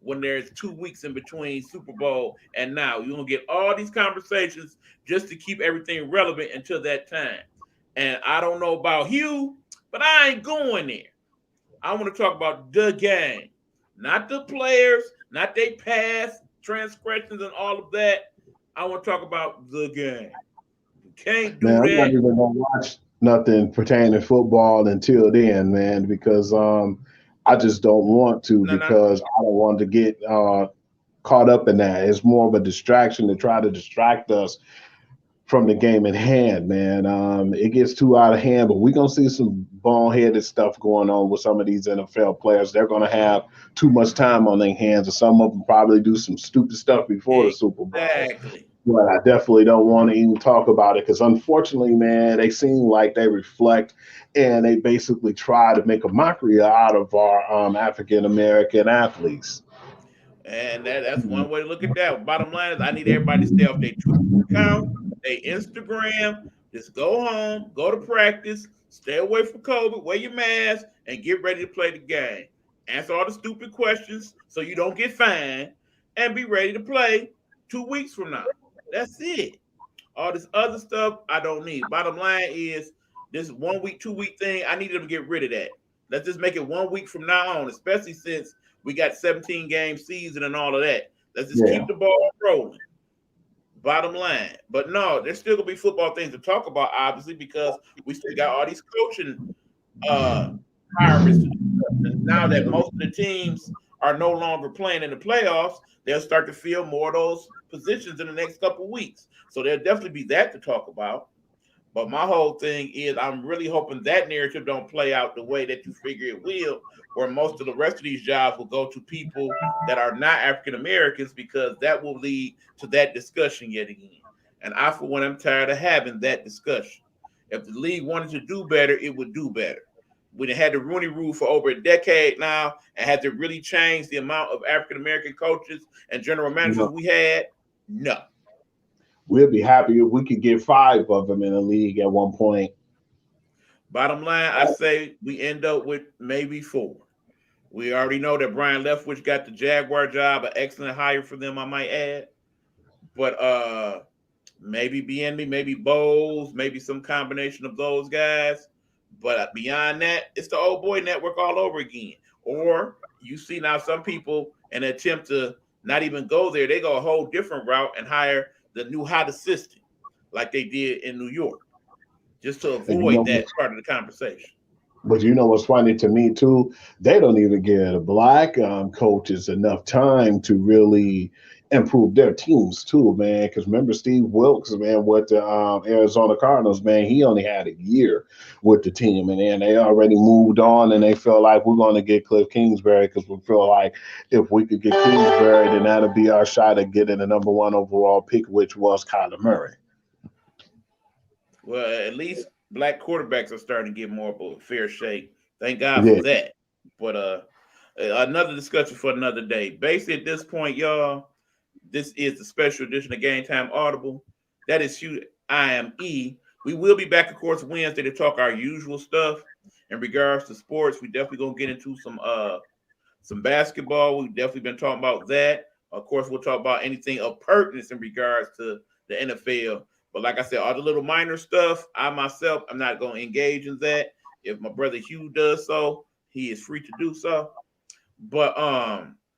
When there's 2 weeks in between Super Bowl and now, you're gonna get all these conversations just to keep everything relevant until that time. And I don't know about Hugh, but I ain't going there. I want to talk about the game, not the players, not their past transgressions and all of that. I want to talk about the game. You can't do Man, I'm not that. even gonna watch nothing pertaining to football until then, man, because I just don't want to No, no. because I don't want to get caught up in that. It's more of a distraction to try to distract us from the game at hand, man. It gets too out of hand, but we're gonna see some boneheaded stuff going on with some of these NFL players. They're gonna have too much time on their hands, and some of them probably do some stupid stuff before the Super Bowl. Exactly. But I definitely don't want to even talk about it because, unfortunately, man, they seem like they reflect and they basically try to make a mockery out of our African American athletes. And that's one way to look at that. Bottom line is I need everybody to stay off their Twitter account, their Instagram. Just go home, go to practice, stay away from COVID, wear your mask, and get ready to play the game. Answer all the stupid questions so you don't get fined, and be ready to play 2 weeks from now. That's it. All this other stuff I don't need. Bottom line is this 1 week, 2 week thing, I need them to get rid of that. Let's just make it 1 week from now on, especially since we got 17 game season and all of that. Let's just Yeah. keep the ball rolling. Bottom line. But no, there's still gonna be football things to talk about, obviously, because we still got all these coaching hirements to discuss. And now that most of the teams are no longer playing in the playoffs, they'll start to fill more of those positions in the next couple of weeks. So there'll definitely be that to talk about. But my whole thing is I'm really hoping that narrative don't play out the way that you figure it will, where most of the rest of these jobs will go to people that are not African Americans, because that will lead to that discussion yet again. And I, for one, am tired of having that discussion. If the league wanted to do better, it would do better. We had the Rooney Rule for over a decade now, and has it really changed the amount of African American coaches and general managers we had? No. We'll be happy if we could get 5 of them in the league at one point. Bottom line, I say we end up with maybe 4. We already know that Brian Leftwich got the Jaguar job, an excellent hire for them, I might add. But maybe BNB, maybe Bowles, maybe some combination of those guys. But beyond that, it's the old boy network all over again. Or you see now some people, in an attempt to not even go there, they go a whole different route and hire the new hot assistant, like they did in New York, just to And you avoid know that part of the conversation. But you know what's funny to me too? They don't even give the black coaches enough time to really improve their teams too, man. Because remember Steve Wilkes, man, with the Arizona Cardinals, man, he only had a year with the team, and then they already moved on, and they feel like we're going to get Cliff Kingsbury because we feel like if we could get Kingsbury, then that'll be our shot at getting the number 1 overall pick, which was Kyler Murray. Well, at least black quarterbacks are starting to get more of a fair shake. Thank God for Yeah, that. But another discussion for another day. Basically, at this point, y'all, this is the special edition of Game Time Audible. That is Hugh. I am E. We will be back, of course, Wednesday to talk our usual stuff in regards to sports. We definitely gonna get into some basketball. We've definitely been talking about that. Of course, we'll talk about anything of pertinence in regards to the NFL. But like I said, all the little minor stuff, I myself, I'm not going to engage in that. If my brother Hugh does so, he is free to do so. But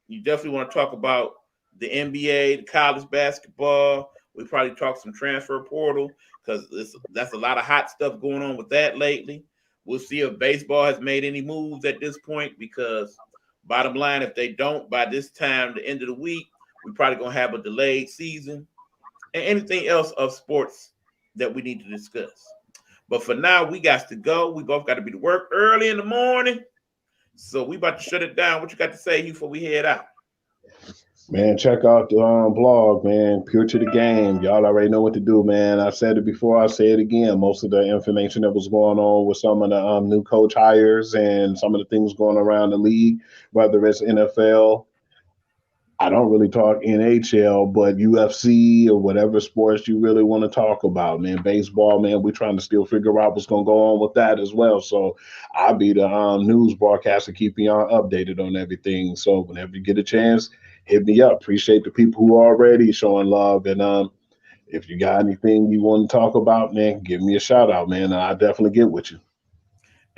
you definitely want to talk about the NBA, the college basketball. We probably talk some transfer portal because that's a lot of hot stuff going on with that lately. We'll see if baseball has made any moves at this point, because bottom line, if they don't by this time, the end of the week, we're probably going to have a delayed season, and anything else of sports that we need to discuss. But for now, we got to go. We both got to be to work early in the morning. So we about to shut it down. What you got to say, Hugh, before we head out? man, check out the blog, man. Pure to the game. Y'all already know what to do, man. I said it before. I say it again. Most of the information that was going on with some of the new coach hires and some of the things going around the league, whether it's NFL. I don't really talk NHL, but UFC or whatever sports you really want to talk about, man. Baseball, man, we're trying to still figure out what's going to go on with that as well. So I'll be the news broadcaster keeping y'all updated on everything. So whenever you get a chance, hit me up. Appreciate the people who are already showing love. And if you got anything you want to talk about, man, give me a shout out, man. I'll definitely get with you.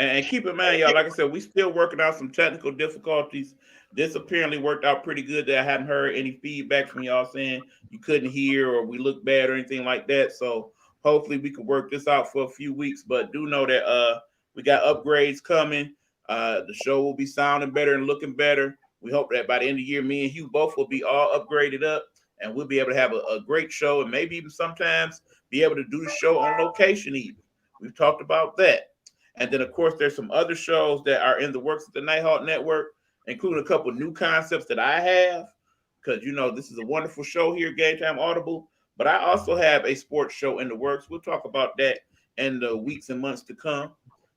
And keep in mind, y'all, like I said, we still working out some technical difficulties. This apparently worked out pretty good. That I hadn't heard any feedback from y'all saying you couldn't hear or we look bad or anything like that. So hopefully we can work this out for a few weeks. But do know that we got upgrades coming. The show will be sounding better and looking better. We hope that by the end of the year, me and Hugh both will be all upgraded up, and we'll be able to have a great show, and maybe even sometimes be able to do the show on location even. We've talked about that. And then, of course, there's some other shows that are in the works at the Nighthawk Network, including a couple new concepts that I have, because, this is a wonderful show here, Gametime Audible, but I also have a sports show in the works. We'll talk about that in the weeks and months to come.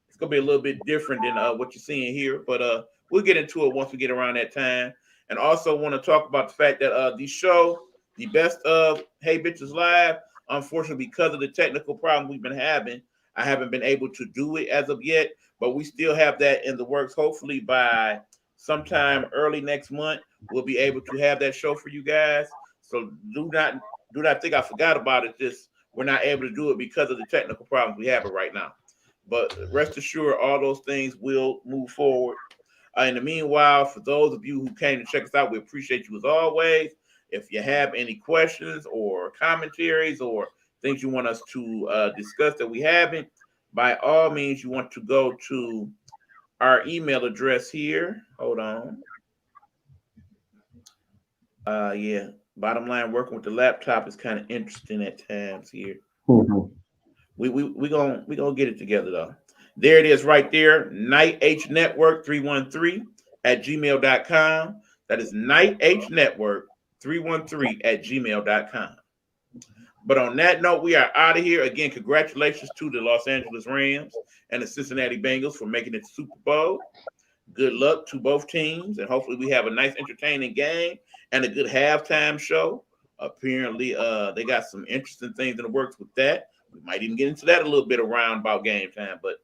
It's going to be a little bit different than what you're seeing here, but we'll get into it once we get around that time. And also want to talk about the fact that the show, the best of Hey Bitches Live, unfortunately, because of the technical problem we've been having, I haven't been able to do it as of yet, but we still have that in the works. Hopefully by sometime early next month, we'll be able to have that show for you guys. So do not think I forgot about it. Just we're not able to do it because of the technical problems we have right now. But rest assured, all those things will move forward. In the meanwhile, for those of you who came to check us out, we appreciate you as always. If you have any questions or commentaries or things you want us to discuss that we haven't, by all means, you want to go to our email address here. Hold on. Yeah. Bottom line, working with the laptop is kind of interesting at times here. Mm-hmm. We gonna get it together though. There it is right there. nighthNetwork313@gmail.com. That is nighthNetwork313@gmail.com. But on that note, we are out of here. Again, congratulations to the Los Angeles Rams and the Cincinnati Bengals for making it to Super Bowl. Good luck to both teams, and hopefully we have a nice, entertaining game and a good halftime show. Apparently, they got some interesting things in the works with that. We might even get into that a little bit around about game time. But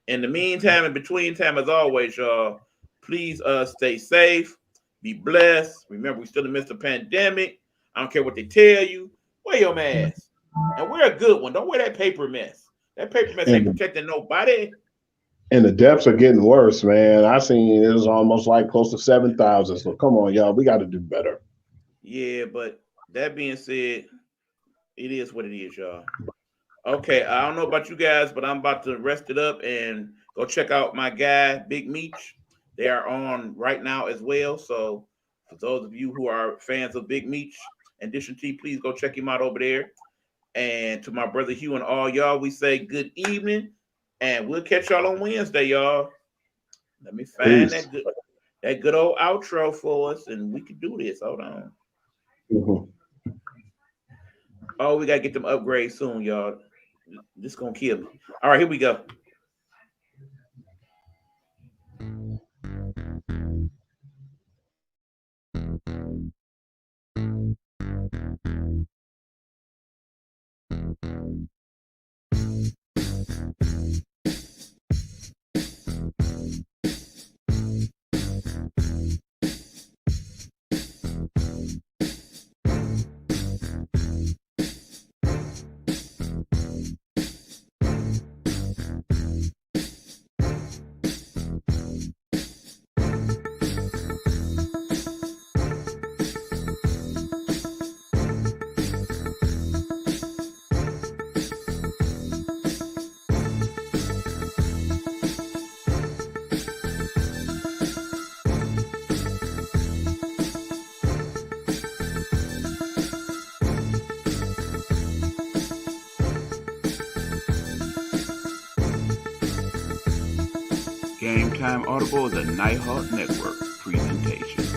in the meantime, in between time, as always, y'all, please stay safe, be blessed. Remember, we still in the midst of the pandemic. I don't care what they tell you. Wear your mask. And wear a good one. Don't wear that paper mess. That paper mess ain't protecting nobody. And the deaths are getting worse, man. I seen it was almost like close to 7,000. So come on, y'all. We got to do better. Yeah, but that being said, it is what it is, y'all. Okay, I don't know about you guys, but I'm about to rest it up and go check out my guy, Big Meech. They are on right now as well. So for those of you who are fans of Big Meech and Dish T, please go check him out over there. And to my brother Hugh and all y'all, we say good evening, and we'll catch y'all on Wednesday, y'all. Let me find that good old outro for us, and we can do this. Hold on. Mm-hmm. Oh, we gotta get them upgrades soon, y'all. This gonna kill me. All right, here we go. Gametime Audible is a Nighthawk Network presentation.